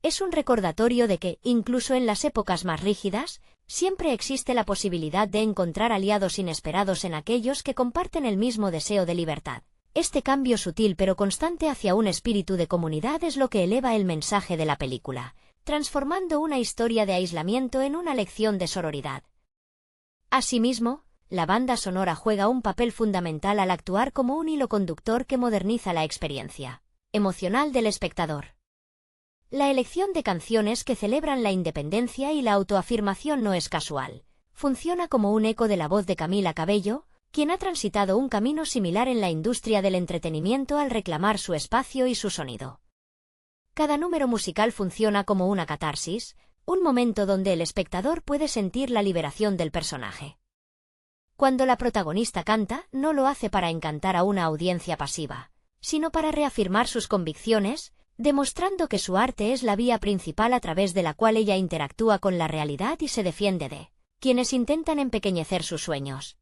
Es un recordatorio de que, incluso en las épocas más rígidas, siempre existe la posibilidad de encontrar aliados inesperados en aquellos que comparten el mismo deseo de libertad. Este cambio sutil pero constante hacia un espíritu de comunidad es lo que eleva el mensaje de la película, transformando una historia de aislamiento en una lección de sororidad. Asimismo, la banda sonora juega un papel fundamental al actuar como un hilo conductor que moderniza la experiencia emocional del espectador. La elección de canciones que celebran la independencia y la autoafirmación no es casual. Funciona como un eco de la voz de Camila Cabello, quien ha transitado un camino similar en la industria del entretenimiento al reclamar su espacio y su sonido. Cada número musical funciona como una catarsis, un momento donde el espectador puede sentir la liberación del personaje. Cuando la protagonista canta, no lo hace para encantar a una audiencia pasiva, sino para reafirmar sus convicciones, demostrando que su arte es la vía principal a través de la cual ella interactúa con la realidad y se defiende de quienes intentan empequeñecer sus sueños.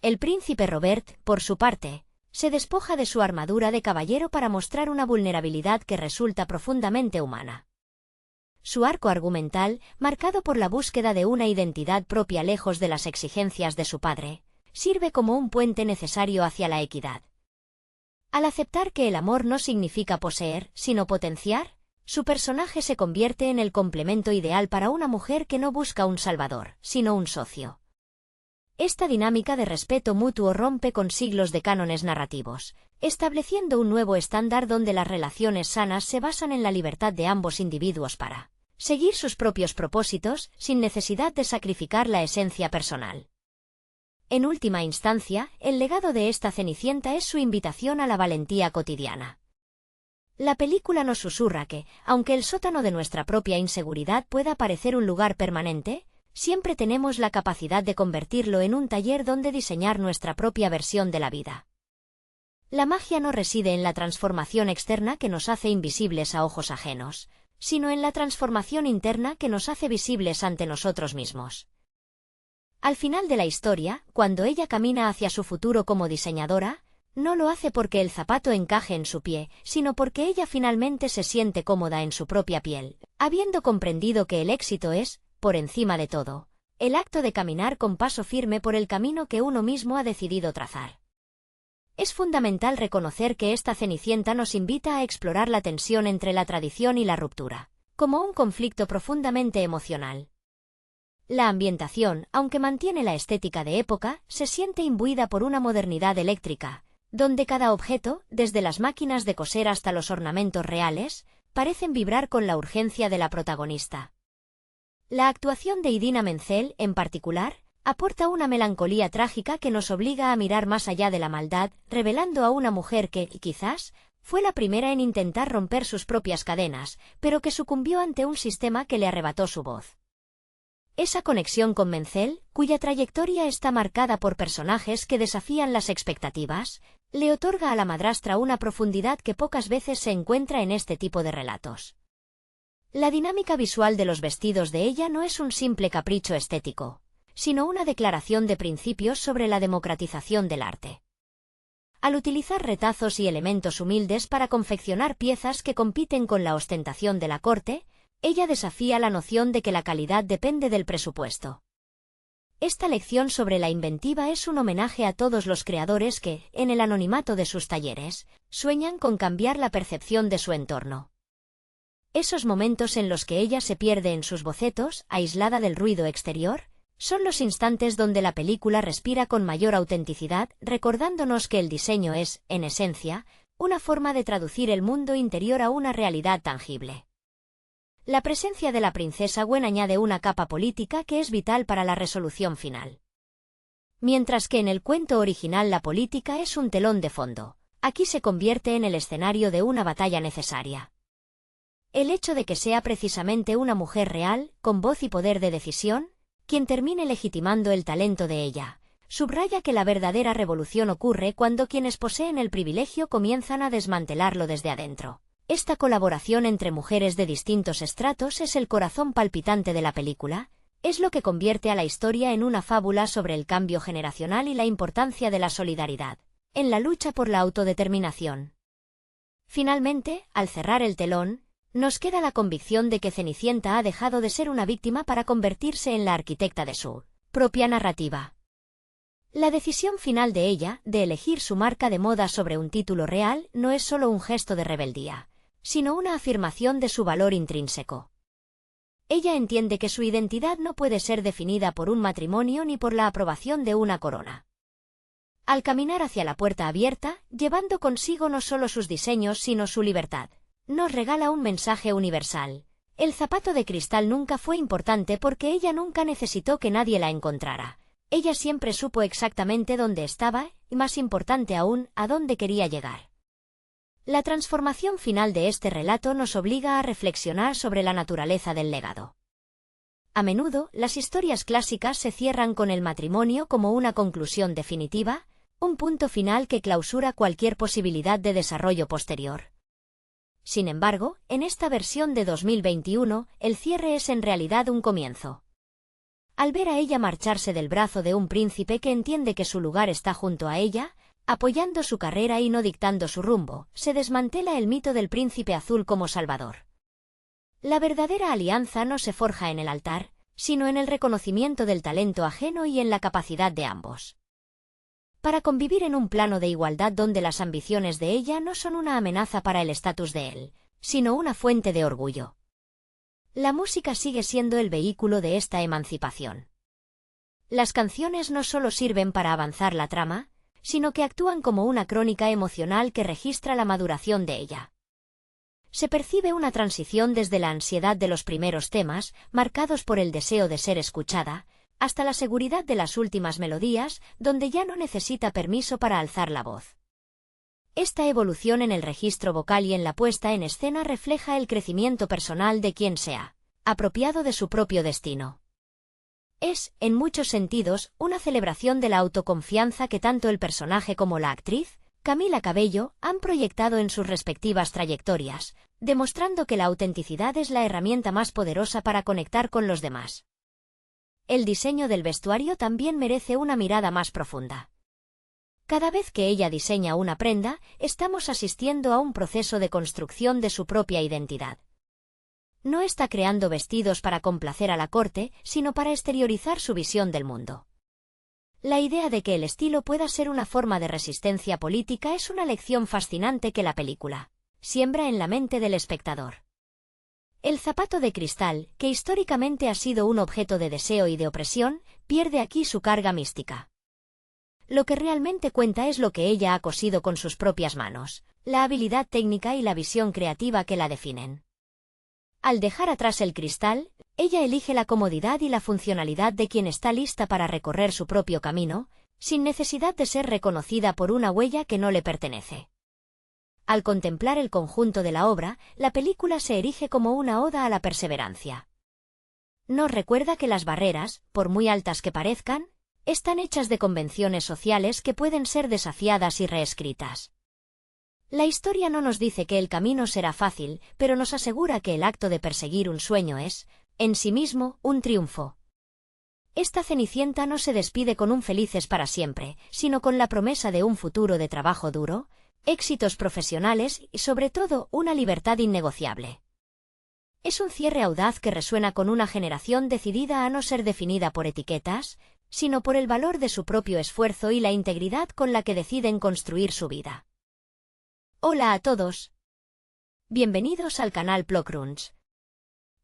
El príncipe Robert, por su parte, se despoja de su armadura de caballero para mostrar una vulnerabilidad que resulta profundamente humana. Su arco argumental, marcado por la búsqueda de una identidad propia lejos de las exigencias de su padre, sirve como un puente necesario hacia la equidad. Al aceptar que el amor no significa poseer, sino potenciar, su personaje se convierte en el complemento ideal para una mujer que no busca un salvador, sino un socio. Esta dinámica de respeto mutuo rompe con siglos de cánones narrativos, estableciendo un nuevo estándar donde las relaciones sanas se basan en la libertad de ambos individuos para seguir sus propios propósitos, sin necesidad de sacrificar la esencia personal. En última instancia, el legado de esta Cenicienta es su invitación a la valentía cotidiana. La película nos susurra que, aunque el sótano de nuestra propia inseguridad pueda parecer un lugar permanente, siempre tenemos la capacidad de convertirlo en un taller donde diseñar nuestra propia versión de la vida. La magia no reside en la transformación externa que nos hace invisibles a ojos ajenos, sino en la transformación interna que nos hace visibles ante nosotros mismos. Al final de la historia, cuando ella camina hacia su futuro como diseñadora, no lo hace porque el zapato encaje en su pie, sino porque ella finalmente se siente cómoda en su propia piel, habiendo comprendido que el éxito es, por encima de todo, el acto de caminar con paso firme por el camino que uno mismo ha decidido trazar. Es fundamental reconocer que esta Cenicienta nos invita a explorar la tensión entre la tradición y la ruptura, como un conflicto profundamente emocional. La ambientación, aunque mantiene la estética de época, se siente imbuida por una modernidad eléctrica, donde cada objeto, desde las máquinas de coser hasta los ornamentos reales, parecen vibrar con la urgencia de la protagonista. La actuación de Idina Menzel, en particular, aporta una melancolía trágica que nos obliga a mirar más allá de la maldad, revelando a una mujer que, quizás, fue la primera en intentar romper sus propias cadenas, pero que sucumbió ante un sistema que le arrebató su voz. Esa conexión con Menzel, cuya trayectoria está marcada por personajes que desafían las expectativas, le otorga a la madrastra una profundidad que pocas veces se encuentra en este tipo de relatos. La dinámica visual de los vestidos de ella no es un simple capricho estético, sino una declaración de principios sobre la democratización del arte. Al utilizar retazos y elementos humildes para confeccionar piezas que compiten con la ostentación de la corte, ella desafía la noción de que la calidad depende del presupuesto. Esta lección sobre la inventiva es un homenaje a todos los creadores que, en el anonimato de sus talleres, sueñan con cambiar la percepción de su entorno. Esos momentos en los que ella se pierde en sus bocetos, aislada del ruido exterior, Son los instantes donde la película respira con mayor autenticidad, recordándonos que el diseño es, en esencia, una forma de traducir el mundo interior a una realidad tangible. La presencia de la princesa Gwen añade una capa política que es vital para la resolución final. Mientras que en el cuento original la política es un telón de fondo, aquí se convierte en el escenario de una batalla necesaria. El hecho de que sea precisamente una mujer real, con voz y poder de decisión, quien termine legitimando el talento de ella, subraya que la verdadera revolución ocurre cuando quienes poseen el privilegio comienzan a desmantelarlo desde adentro. Esta colaboración entre mujeres de distintos estratos es el corazón palpitante de la película, es lo que convierte a la historia en una fábula sobre el cambio generacional y la importancia de la solidaridad, en la lucha por la autodeterminación. Finalmente, al cerrar el telón, nos queda la convicción de que Cenicienta ha dejado de ser una víctima para convertirse en la arquitecta de su propia narrativa. La decisión final de ella, de elegir su marca de moda sobre un título real, no es solo un gesto de rebeldía, sino una afirmación de su valor intrínseco. Ella entiende que su identidad no puede ser definida por un matrimonio ni por la aprobación de una corona. Al caminar hacia la puerta abierta, llevando consigo no solo sus diseños sino su libertad, nos regala un mensaje universal. El zapato de cristal nunca fue importante porque ella nunca necesitó que nadie la encontrara. Ella siempre supo exactamente dónde estaba, y más importante aún, a dónde quería llegar. La transformación final de este relato nos obliga a reflexionar sobre la naturaleza del legado. A menudo, las historias clásicas se cierran con el matrimonio como una conclusión definitiva, un punto final que clausura cualquier posibilidad de desarrollo posterior. Sin embargo, en esta versión de 2021, el cierre es en realidad un comienzo. Al ver a ella marcharse del brazo de un príncipe que entiende que su lugar está junto a ella, apoyando su carrera y no dictando su rumbo, se desmantela el mito del príncipe azul como salvador. La verdadera alianza no se forja en el altar, sino en el reconocimiento del talento ajeno y en la capacidad de ambos. Para convivir en un plano de igualdad donde las ambiciones de ella no son una amenaza para el estatus de él, sino una fuente de orgullo. La música sigue siendo el vehículo de esta emancipación. Las canciones no solo sirven para avanzar la trama, sino que actúan como una crónica emocional que registra la maduración de ella. Se percibe una transición desde la ansiedad de los primeros temas, marcados por el deseo de ser escuchada, hasta la seguridad de las últimas melodías, donde ya no necesita permiso para alzar la voz. Esta evolución en el registro vocal y en la puesta en escena refleja el crecimiento personal de quien se ha apropiado de su propio destino. Es, en muchos sentidos, una celebración de la autoconfianza que tanto el personaje como la actriz, Camila Cabello, han proyectado en sus respectivas trayectorias, demostrando que la autenticidad es la herramienta más poderosa para conectar con los demás. El diseño del vestuario también merece una mirada más profunda. Cada vez que ella diseña una prenda, estamos asistiendo a un proceso de construcción de su propia identidad. No está creando vestidos para complacer a la corte, sino para exteriorizar su visión del mundo. La idea de que el estilo pueda ser una forma de resistencia política es una lección fascinante que la película siembra en la mente del espectador. El zapato de cristal, que históricamente ha sido un objeto de deseo y de opresión, pierde aquí su carga mística. Lo que realmente cuenta es lo que ella ha cosido con sus propias manos, la habilidad técnica y la visión creativa que la definen. Al dejar atrás el cristal, ella elige la comodidad y la funcionalidad de quien está lista para recorrer su propio camino, sin necesidad de ser reconocida por una huella que no le pertenece. Al contemplar el conjunto de la obra, la película se erige como una oda a la perseverancia. Nos recuerda que las barreras, por muy altas que parezcan, están hechas de convenciones sociales que pueden ser desafiadas y reescritas. La historia no nos dice que el camino será fácil, pero nos asegura que el acto de perseguir un sueño es, en sí mismo, un triunfo. Esta Cenicienta no se despide con un felices para siempre, sino con la promesa de un futuro de trabajo duro, éxitos profesionales y, sobre todo, una libertad innegociable. Es un cierre audaz que resuena con una generación decidida a no ser definida por etiquetas, sino por el valor de su propio esfuerzo y la integridad con la que deciden construir su vida. Hola a todos. Bienvenidos al canal Plokrunch.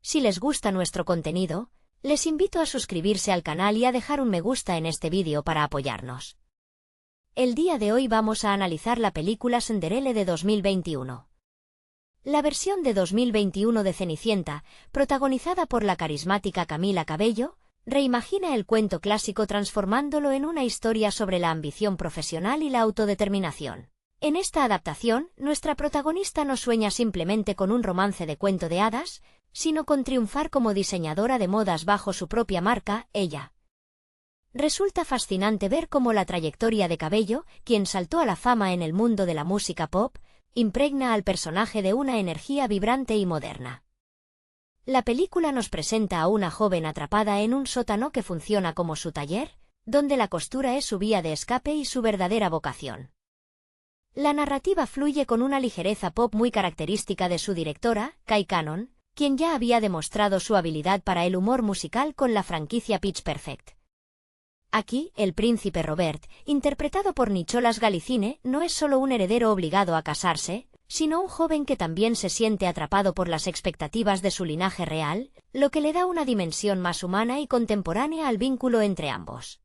Si les gusta nuestro contenido, Les invito a suscribirse al canal y a dejar un me gusta en este vídeo para apoyarnos. El día de hoy vamos a analizar la película Cinderella de 2021. La versión de 2021 de Cenicienta, protagonizada por la carismática Camila Cabello, reimagina el cuento clásico transformándolo en una historia sobre la ambición profesional y la autodeterminación. En esta adaptación, nuestra protagonista no sueña simplemente con un romance de cuento de hadas, sino con triunfar como diseñadora de modas bajo su propia marca, Ella. Resulta fascinante ver cómo la trayectoria de Cabello, quien saltó a la fama en el mundo de la música pop, impregna al personaje de una energía vibrante y moderna. La película nos presenta a una joven atrapada en un sótano que funciona como su taller, donde la costura es su vía de escape y su verdadera vocación. La narrativa fluye con una ligereza pop muy característica de su directora, Kai Cannon, quien ya había demostrado su habilidad para el humor musical con la franquicia Pitch Perfect. Aquí, el príncipe Robert, interpretado por Nicholas Galicine, no es solo un heredero obligado a casarse, sino un joven que también se siente atrapado por las expectativas de su linaje real, lo que le da una dimensión más humana y contemporánea al vínculo entre ambos.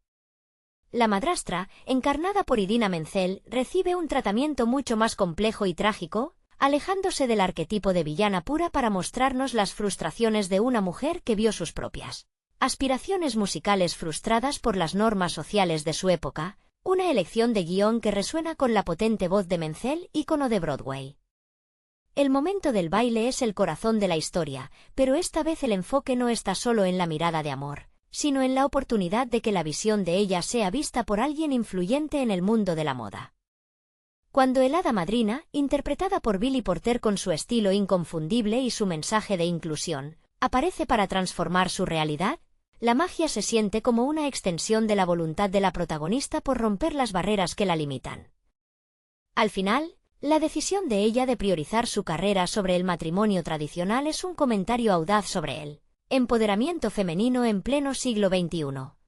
La madrastra, encarnada por Idina Menzel, recibe un tratamiento mucho más complejo y trágico, alejándose del arquetipo de villana pura para mostrarnos las frustraciones de una mujer que vio sus propias aspiraciones musicales frustradas por las normas sociales de su época, una elección de guión que resuena con la potente voz de Menzel, ícono de Broadway. El momento del baile es el corazón de la historia, pero esta vez el enfoque no está solo en la mirada de amor, sino en la oportunidad de que la visión de ella sea vista por alguien influyente en el mundo de la moda. Cuando el hada madrina, interpretada por Billy Porter con su estilo inconfundible y su mensaje de inclusión, aparece para transformar su realidad, la magia se siente como una extensión de la voluntad de la protagonista por romper las barreras que la limitan. Al final, la decisión de ella de priorizar su carrera sobre el matrimonio tradicional es un comentario audaz sobre el empoderamiento femenino en pleno siglo XXI.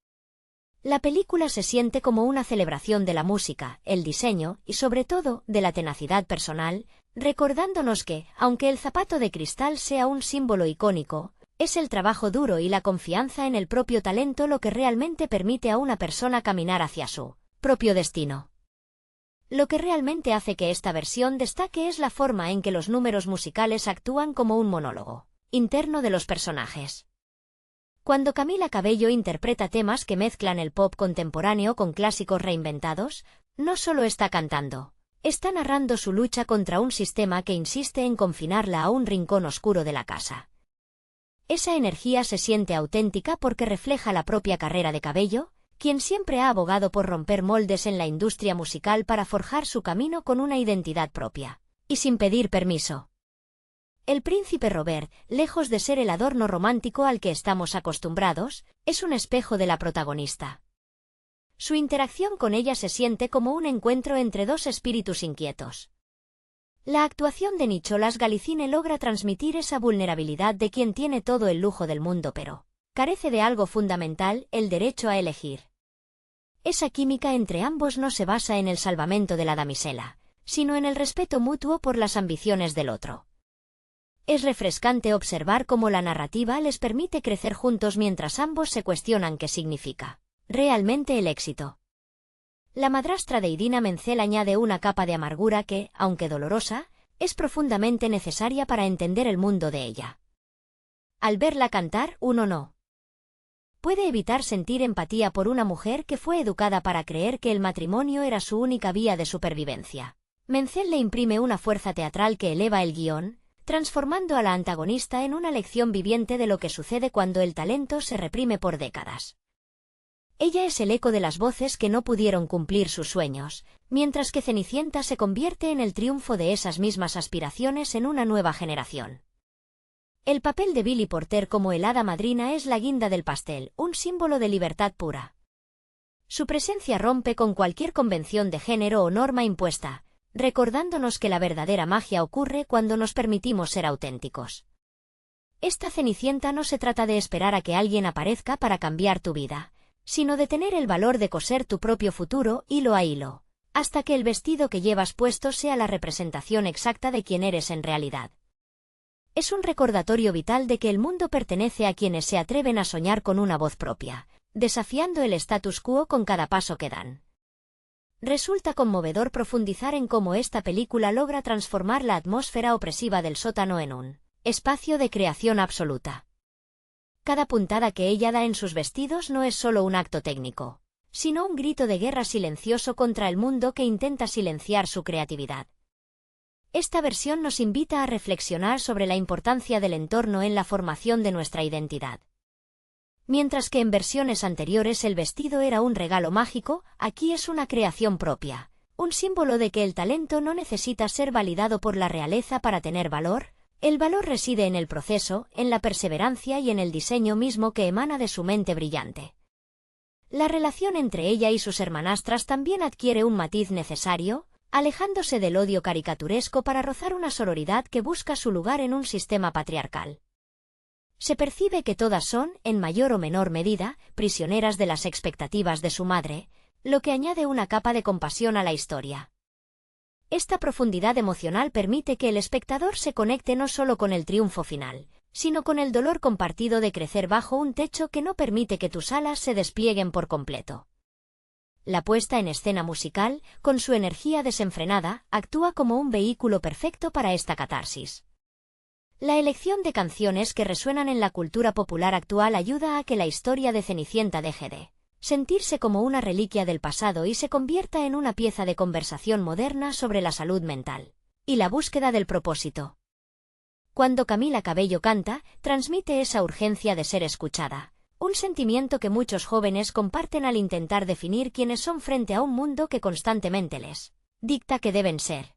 La película se siente como una celebración de la música, el diseño y sobre todo de la tenacidad personal, recordándonos que, aunque el zapato de cristal sea un símbolo icónico, es el trabajo duro y la confianza en el propio talento lo que realmente permite a una persona caminar hacia su propio destino. Lo que realmente hace que esta versión destaque es la forma en que los números musicales actúan como un monólogo interno de los personajes. Cuando Camila Cabello interpreta temas que mezclan el pop contemporáneo con clásicos reinventados, no solo está cantando, está narrando su lucha contra un sistema que insiste en confinarla a un rincón oscuro de la casa. Esa energía se siente auténtica porque refleja la propia carrera de Cabello, quien siempre ha abogado por romper moldes en la industria musical para forjar su camino con una identidad propia, y sin pedir permiso. El príncipe Robert, lejos de ser el adorno romántico al que estamos acostumbrados, es un espejo de la protagonista. Su interacción con ella se siente como un encuentro entre dos espíritus inquietos. La actuación de Nicholas Galicine logra transmitir esa vulnerabilidad de quien tiene todo el lujo del mundo pero carece de algo fundamental, el derecho a elegir. Esa química entre ambos no se basa en el salvamento de la damisela, sino en el respeto mutuo por las ambiciones del otro. Es refrescante observar cómo la narrativa les permite crecer juntos mientras ambos se cuestionan qué significa realmente el éxito. La madrastra de Idina Menzel añade una capa de amargura que, aunque dolorosa, es profundamente necesaria para entender el mundo de ella. Al verla cantar, uno no puede evitar sentir empatía por una mujer que fue educada para creer que el matrimonio era su única vía de supervivencia. Menzel le imprime una fuerza teatral que eleva el guión, transformando a la antagonista en una lección viviente de lo que sucede cuando el talento se reprime por décadas. Ella es el eco de las voces que no pudieron cumplir sus sueños, mientras que Cenicienta se convierte en el triunfo de esas mismas aspiraciones en una nueva generación. El papel de Billy Porter como el hada madrina es la guinda del pastel, un símbolo de libertad pura. Su presencia rompe con cualquier convención de género o norma impuesta, recordándonos que la verdadera magia ocurre cuando nos permitimos ser auténticos. Esta Cenicienta no se trata de esperar a que alguien aparezca para cambiar tu vida, sino de tener el valor de coser tu propio futuro hilo a hilo, hasta que el vestido que llevas puesto sea la representación exacta de quién eres en realidad. Es un recordatorio vital de que el mundo pertenece a quienes se atreven a soñar con una voz propia, desafiando el status quo con cada paso que dan. Resulta conmovedor profundizar en cómo esta película logra transformar la atmósfera opresiva del sótano en un espacio de creación absoluta. Cada puntada que ella da en sus vestidos no es solo un acto técnico, sino un grito de guerra silencioso contra el mundo que intenta silenciar su creatividad. Esta versión nos invita a reflexionar sobre la importancia del entorno en la formación de nuestra identidad. Mientras que en versiones anteriores el vestido era un regalo mágico, aquí es una creación propia, un símbolo de que el talento no necesita ser validado por la realeza para tener valor. El valor reside en el proceso, en la perseverancia y en el diseño mismo que emana de su mente brillante. La relación entre ella y sus hermanastras también adquiere un matiz necesario, alejándose del odio caricaturesco para rozar una sororidad que busca su lugar en un sistema patriarcal. Se percibe que todas son, en mayor o menor medida, prisioneras de las expectativas de su madre, lo que añade una capa de compasión a la historia. Esta profundidad emocional permite que el espectador se conecte no solo con el triunfo final, sino con el dolor compartido de crecer bajo un techo que no permite que tus alas se desplieguen por completo. La puesta en escena musical, con su energía desenfrenada, actúa como un vehículo perfecto para esta catarsis. La elección de canciones que resuenan en la cultura popular actual ayuda a que la historia de Cenicienta deje de sentirse como una reliquia del pasado y se convierta en una pieza de conversación moderna sobre la salud mental y la búsqueda del propósito. Cuando Camila Cabello canta, transmite esa urgencia de ser escuchada. Un sentimiento que muchos jóvenes comparten al intentar definir quiénes son frente a un mundo que constantemente les dicta que deben ser.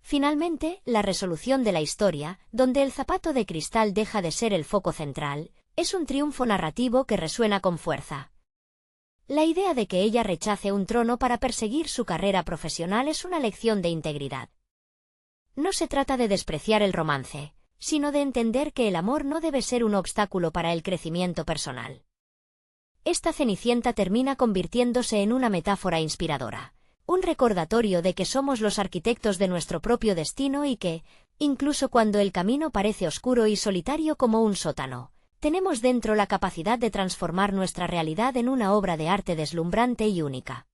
Finalmente, la resolución de la historia, donde el zapato de cristal deja de ser el foco central, es un triunfo narrativo que resuena con fuerza. La idea de que ella rechace un trono para perseguir su carrera profesional es una lección de integridad. No se trata de despreciar el romance, sino de entender que el amor no debe ser un obstáculo para el crecimiento personal. Esta Cenicienta termina convirtiéndose en una metáfora inspiradora, un recordatorio de que somos los arquitectos de nuestro propio destino y que, incluso cuando el camino parece oscuro y solitario como un sótano, tenemos dentro la capacidad de transformar nuestra realidad en una obra de arte deslumbrante y única.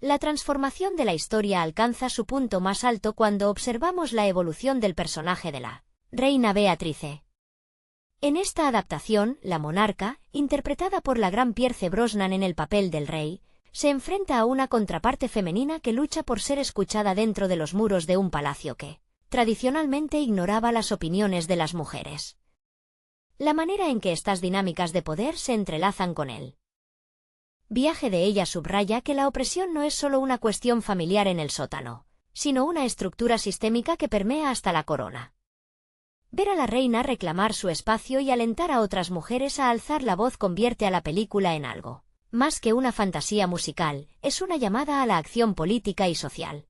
La transformación de la historia alcanza su punto más alto cuando observamos la evolución del personaje de la Reina Beatrice. En esta adaptación, la monarca, interpretada por la gran Pierce Brosnan en el papel del rey, se enfrenta a una contraparte femenina que lucha por ser escuchada dentro de los muros de un palacio que, tradicionalmente, ignoraba las opiniones de las mujeres. La manera en que estas dinámicas de poder se entrelazan con él. Viaje de ella subraya que la opresión no es solo una cuestión familiar en el sótano, sino una estructura sistémica que permea hasta la corona. Ver a la reina reclamar su espacio y alentar a otras mujeres a alzar la voz convierte a la película en algo más que una fantasía musical, es una llamada a la acción política y social.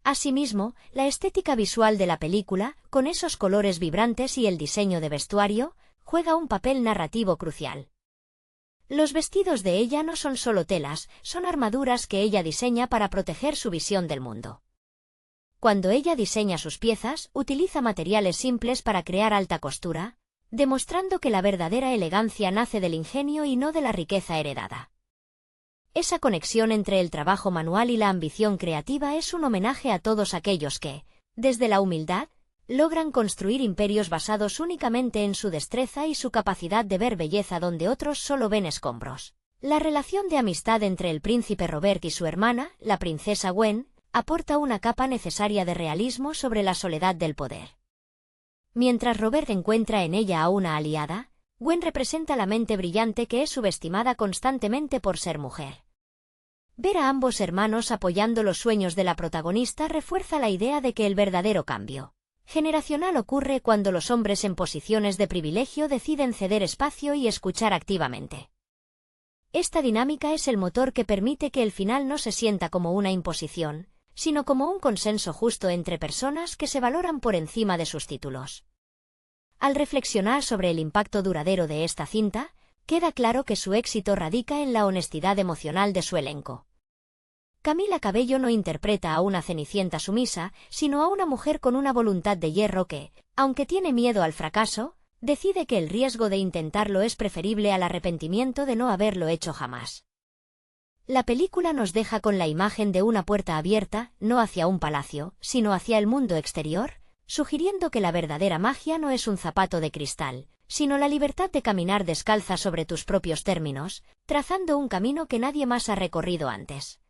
Asimismo, la estética visual de la película, con esos colores vibrantes y el diseño de vestuario, juega un papel narrativo crucial. Los vestidos de ella no son solo telas, son armaduras que ella diseña para proteger su visión del mundo. Cuando ella diseña sus piezas, utiliza materiales simples para crear alta costura, demostrando que la verdadera elegancia nace del ingenio y no de la riqueza heredada. Esa conexión entre el trabajo manual y la ambición creativa es un homenaje a todos aquellos que, desde la humildad, logran construir imperios basados únicamente en su destreza y su capacidad de ver belleza donde otros solo ven escombros. La relación de amistad entre el príncipe Robert y su hermana, la princesa Gwen, aporta una capa necesaria de realismo sobre la soledad del poder. Mientras Robert encuentra en ella a una aliada, Gwen representa la mente brillante que es subestimada constantemente por ser mujer. Ver a ambos hermanos apoyando los sueños de la protagonista refuerza la idea de que el verdadero cambio generacional ocurre cuando los hombres en posiciones de privilegio deciden ceder espacio y escuchar activamente. Esta dinámica es el motor que permite que el final no se sienta como una imposición, sino como un consenso justo entre personas que se valoran por encima de sus títulos. Al reflexionar sobre el impacto duradero de esta cinta, queda claro que su éxito radica en la honestidad emocional de su elenco. Camila Cabello no interpreta a una Cenicienta sumisa, sino a una mujer con una voluntad de hierro que, aunque tiene miedo al fracaso, decide que el riesgo de intentarlo es preferible al arrepentimiento de no haberlo hecho jamás. La película nos deja con la imagen de una puerta abierta, no hacia un palacio, sino hacia el mundo exterior, sugiriendo que la verdadera magia no es un zapato de cristal, sino la libertad de caminar descalza sobre tus propios términos, trazando un camino que nadie más ha recorrido antes.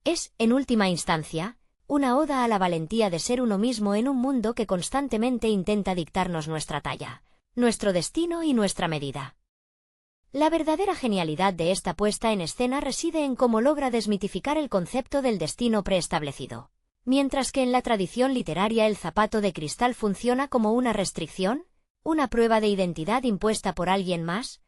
Es, en última instancia, una oda a la valentía de ser uno mismo en un mundo que constantemente intenta dictarnos nuestra talla, nuestro destino y nuestra medida. La verdadera genialidad de esta puesta en escena reside en cómo logra desmitificar el concepto del destino preestablecido. Mientras que en la tradición literaria el zapato de cristal funciona como una restricción, una prueba de identidad impuesta por alguien más,